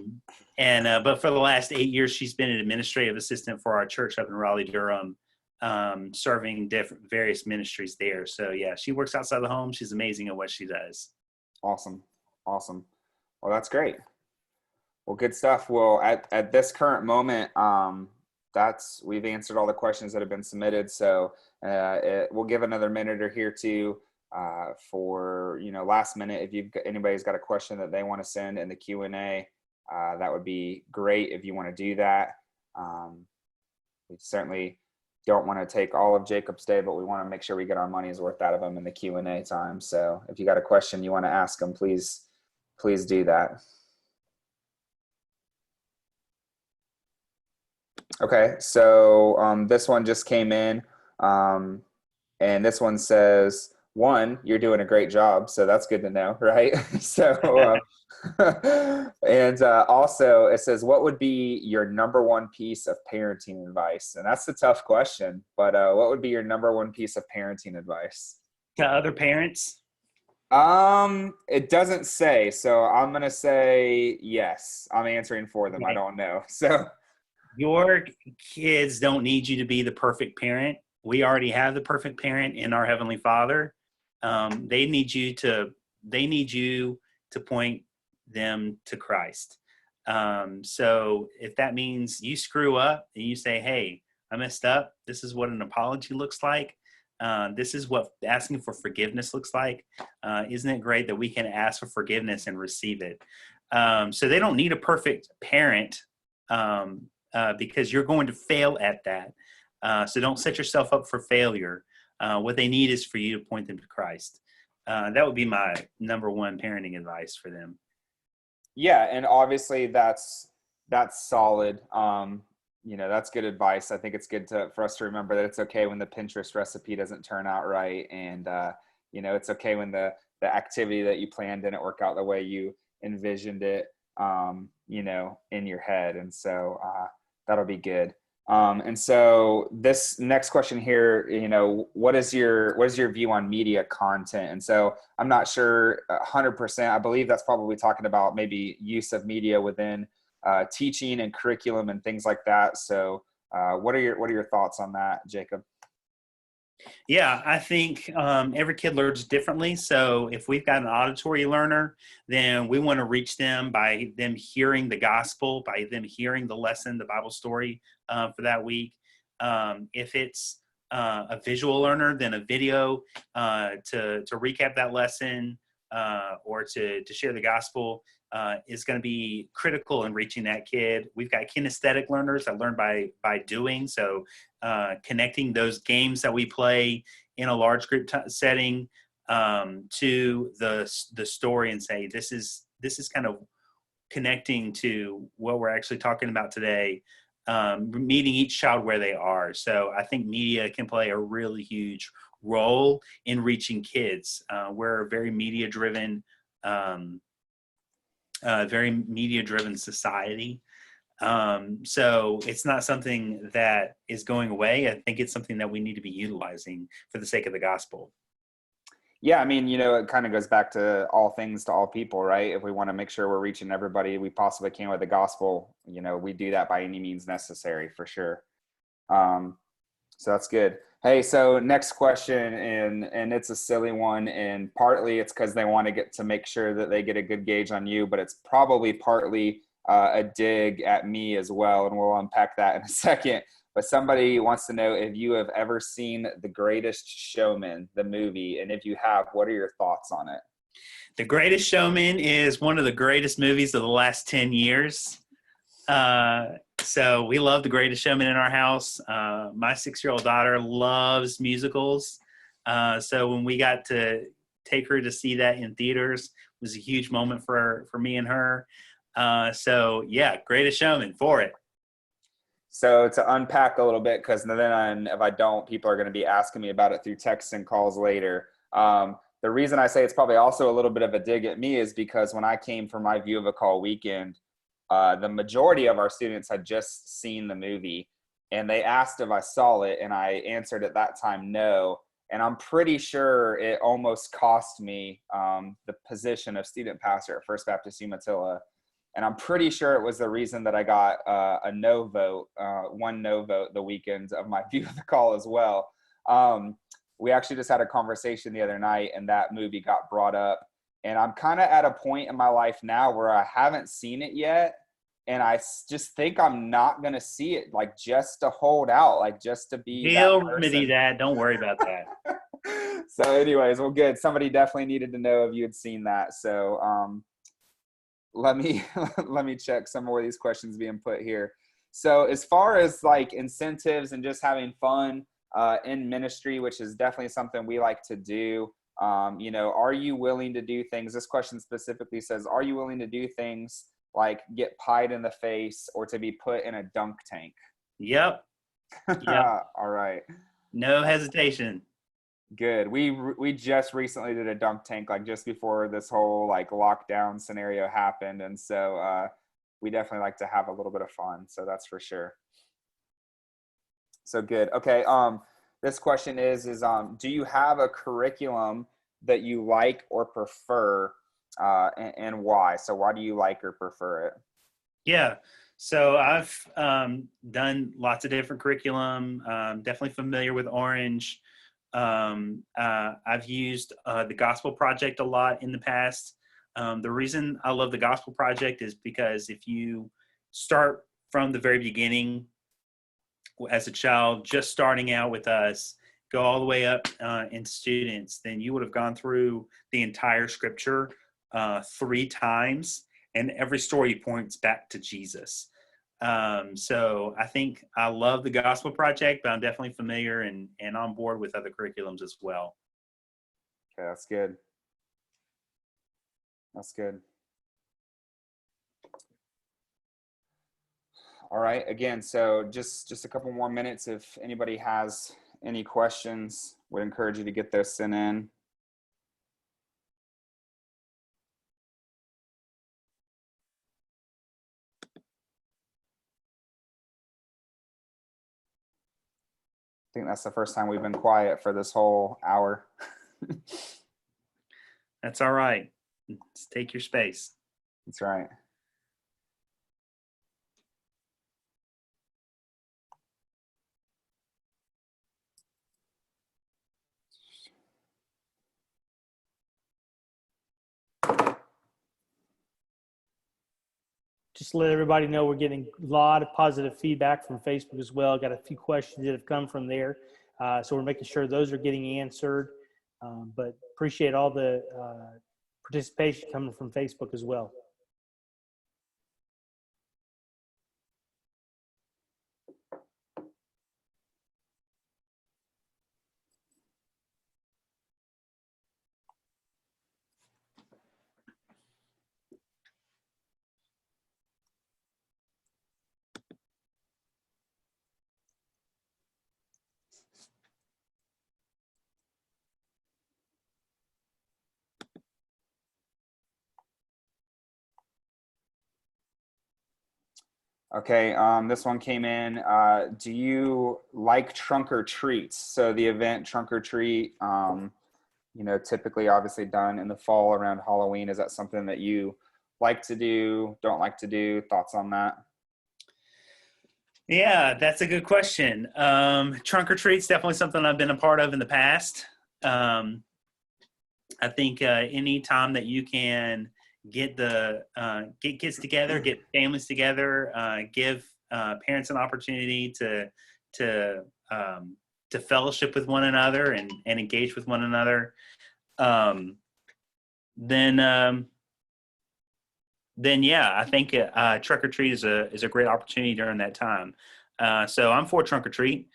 for the last 8 years, she's been an administrative assistant for our church up in Raleigh, Durham, serving various ministries there. So yeah, she works outside the home. She's amazing at what she does. Awesome. Well, that's great. Well, good stuff. Well, at this current moment, we've answered all the questions that have been submitted. So we'll give another minute or here to for last minute. If anybody's got a question that they want to send in the Q&A, that would be great if you want to do that. We certainly don't want to take all of Jacob's day, but we want to make sure we get our money's worth out of him in the Q&A time. So if you got a question you want to ask him, please do that. Okay, so this one just came in, and this one says, one, you're doing a great job, so that's good to know, right? So, and also it says, what would be your number one piece of parenting advice? And that's a tough question, but what would be your number one piece of parenting advice? To other parents? It doesn't say, so I'm gonna say yes. I'm answering for them. Okay. I don't know. So your kids don't need you to be the perfect parent. We already have the perfect parent in our Heavenly Father. They need you to point them to Christ. So if that means you screw up and you say, hey, I messed up, this is what an apology looks like. This is what asking for forgiveness looks like. Isn't it great that we can ask for forgiveness and receive it? So they don't need a perfect parent, because you're going to fail at that. So don't set yourself up for failure. What they need is for you to point them to Christ. That would be my number one parenting advice for them. Yeah, and obviously that's solid. That's good advice. I think it's good for us to remember that it's okay when the Pinterest recipe doesn't turn out right, and it's okay when the activity that you planned didn't work out the way you envisioned it, in your head, and so that'll be good. And so this next question here, what is your view on media content? And so I'm not sure 100%. I believe that's probably talking about maybe use of media within teaching and curriculum and things like that. So What are your thoughts on that, Jacob? Yeah, I think every kid learns differently. So if we've got an auditory learner, then we want to reach them by them hearing the gospel, by them hearing the lesson, the Bible story for that week. If it's a visual learner, then a video to recap that lesson or to share the gospel is going to be critical in reaching that kid. We've got kinesthetic learners that learn by doing. So connecting those games that we play in a large group setting to the story and say, this is kind of connecting to what we're actually talking about today, meeting each child where they are. So I think media can play a really huge role in reaching kids. We're a very media driven society. So it's not something that is going away. I think it's something that we need to be utilizing for the sake of the gospel. Yeah, I mean, it kind of goes back to all things to all people, right? If we want to make sure we're reaching everybody we possibly can with the gospel, we do that by any means necessary, for sure. So that's good. Hey, so next question, and it's a silly one, and partly it's because they want to get to make sure that they get a good gauge on you, but it's probably partly a dig at me as well, and we'll unpack that in a second. But somebody wants to know if you have ever seen The Greatest Showman, the movie, and if you have, what are your thoughts on it? The Greatest Showman is one of the greatest movies of the last 10 years. So we love The Greatest Showman in our house. My 6-year-old daughter loves musicals. So when we got to take her to see that in theaters, it was a huge moment for me and her. So yeah, Greatest Showman, for it. So to unpack a little bit, because then if I don't, people are going to be asking me about it through texts and calls later. The reason I say it's probably also a little bit of a dig at me is because when I came for my View of a Call weekend, the majority of our students had just seen the movie, and they asked if I saw it, and I answered at that time no. And I'm pretty sure it almost cost me the position of student pastor at First Baptist Umatilla. And I'm pretty sure it was the reason that I got a no vote, one no vote the weekend of my View of the Call as well. We actually just had a conversation the other night, and that movie got brought up. And I'm kind of at a point in my life now where I haven't seen it yet. And I just think I'm not going to see it, like just to hold out, like just to be He'll remedy that. Don't worry about that. So anyways, well, good. Somebody definitely needed to know if you had seen that. So let me check some more of these questions being put here. So as far as like incentives and just having fun in ministry, which is definitely something we like to do, are you willing to do things? This question specifically says, are you willing to do things like get pied in the face or to be put in a dunk tank? Yep. All right. No hesitation. Good. We just recently did a dunk tank, like just before this whole like lockdown scenario happened. And so we definitely like to have a little bit of fun. So that's for sure. So good. Okay. This question is do you have a curriculum that you like or prefer and why? So why do you like or prefer it? Yeah. So I've done lots of different curriculum, definitely familiar with Orange. I've used the Gospel Project a lot in the past. The reason I love the Gospel Project is because if you start from the very beginning as a child, just starting out with us, go all the way up in students, then you would have gone through the entire scripture 3 times, and every story points back to Jesus. So I think I love the Gospel Project, but I'm definitely familiar and on board with other curriculums as well. Okay, that's good. That's good. All right. Again, so just a couple more minutes. If anybody has any questions, would encourage you to get those sent in. I think that's the first time we've been quiet for this whole hour. That's all right. Let's take your space. That's right. just let everybody know we're getting a lot of positive feedback from Facebook as well. Got a few questions that have come from there. So we're making sure those are getting answered. But appreciate all the participation coming from Facebook as well. Okay, this one came in. Do you like trunk or treats? So the event Trunk or Treat, typically obviously done in the fall around Halloween. Is that something that you like to do, don't like to do? Thoughts on that? Yeah, that's a good question. Trunk or treat's definitely something I've been a part of in the past. I think any time that you can get get kids together, get families together, give parents an opportunity to fellowship with one another and engage with one another, then yeah, I think trunk or treat is a great opportunity during that time. So I'm for trunk or treat,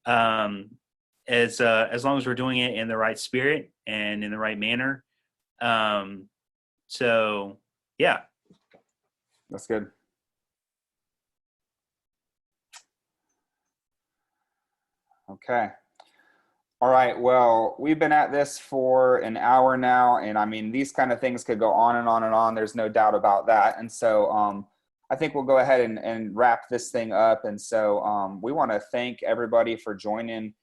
as long as we're doing it in the right spirit and in the right manner. So yeah, That's good. Okay. All right. Well, we've been at this for an hour now, and I mean, these kind of things could go on and on and on. There's no doubt about that. And so I think we'll go ahead and wrap this thing up. And so we want to thank everybody for joining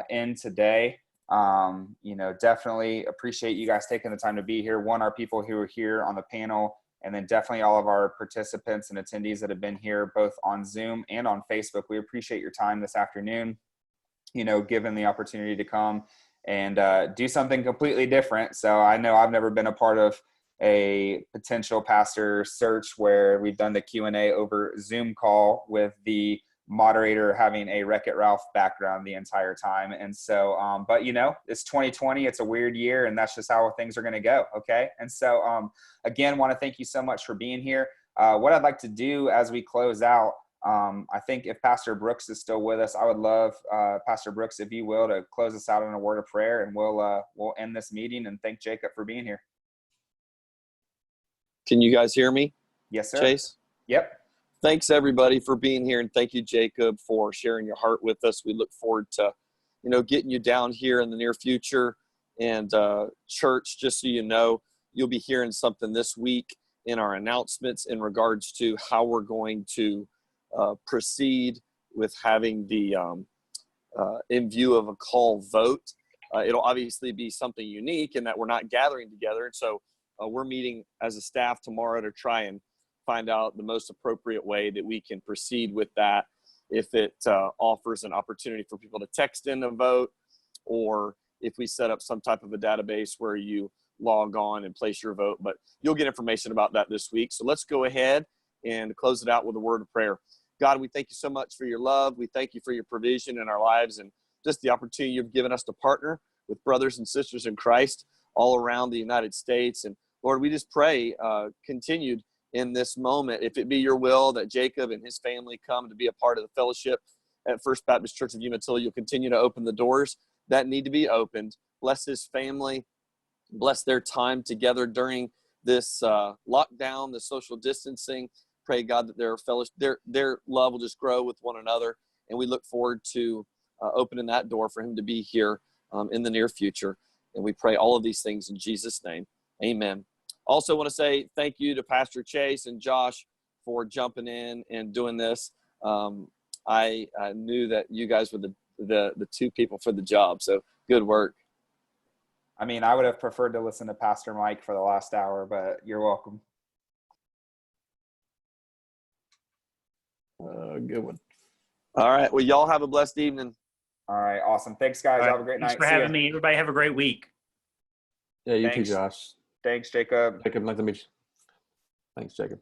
in today. Definitely appreciate you guys taking the time to be here. One, our people who are here on the panel, and then definitely all of our participants and attendees that have been here, both on Zoom and on Facebook. We appreciate your time this afternoon, given the opportunity to come and do something completely different. So I know I've never been a part of a potential pastor search where we've done the Q&A over Zoom call with the moderator having a Wreck-It Ralph background the entire time. And so, but it's 2020, it's a weird year, and that's just how things are going to go. Okay. And so, again, want to thank you so much for being here. What I'd like to do as we close out, I think if Pastor Brooks is still with us, I would love, Pastor Brooks, if you will, to close us out in a word of prayer, and we'll end this meeting and thank Jacob for being here. Can you guys hear me? Yes, sir. Chase? Yep. Thanks everybody for being here, and thank you, Jacob, for sharing your heart with us. We look forward to, getting you down here in the near future. And church, just so you know, you'll be hearing something this week in our announcements in regards to how we're going to proceed with having the in view of a call vote. It'll obviously be something unique in that we're not gathering together. And so we're meeting as a staff tomorrow to try and find out the most appropriate way that we can proceed with that. If it offers an opportunity for people to text in a vote, or if we set up some type of a database where you log on and place your vote. But you'll get information about that this week. So let's go ahead and close it out with a word of prayer. God, we thank you so much for your love. We thank you for your provision in our lives and just the opportunity you've given us to partner with brothers and sisters in Christ all around the United States. And Lord, we just pray continued in this moment, if it be your will that Jacob and his family come to be a part of the fellowship at First Baptist Church of Umatilla, you'll continue to open the doors that need to be opened. Bless his family. Bless their time together during this lockdown, the social distancing. Pray, God, that their love will just grow with one another. And we look forward to opening that door for him to be here in the near future. And we pray all of these things in Jesus' name. Amen. Also want to say thank you to Pastor Chase and Josh for jumping in and doing this. I knew that you guys were the two people for the job. So good work. I mean, I would have preferred to listen to Pastor Mike for the last hour, but you're welcome. Good one. All right. Well, y'all have a blessed evening. All right. Awesome. Thanks, guys. All right. Have a great Thanks night. for See ya. having me. Everybody have a great week. Yeah, you Thanks. too, Josh. Thanks, Jacob. Jacob, nice to meet you. Thanks, Jacob.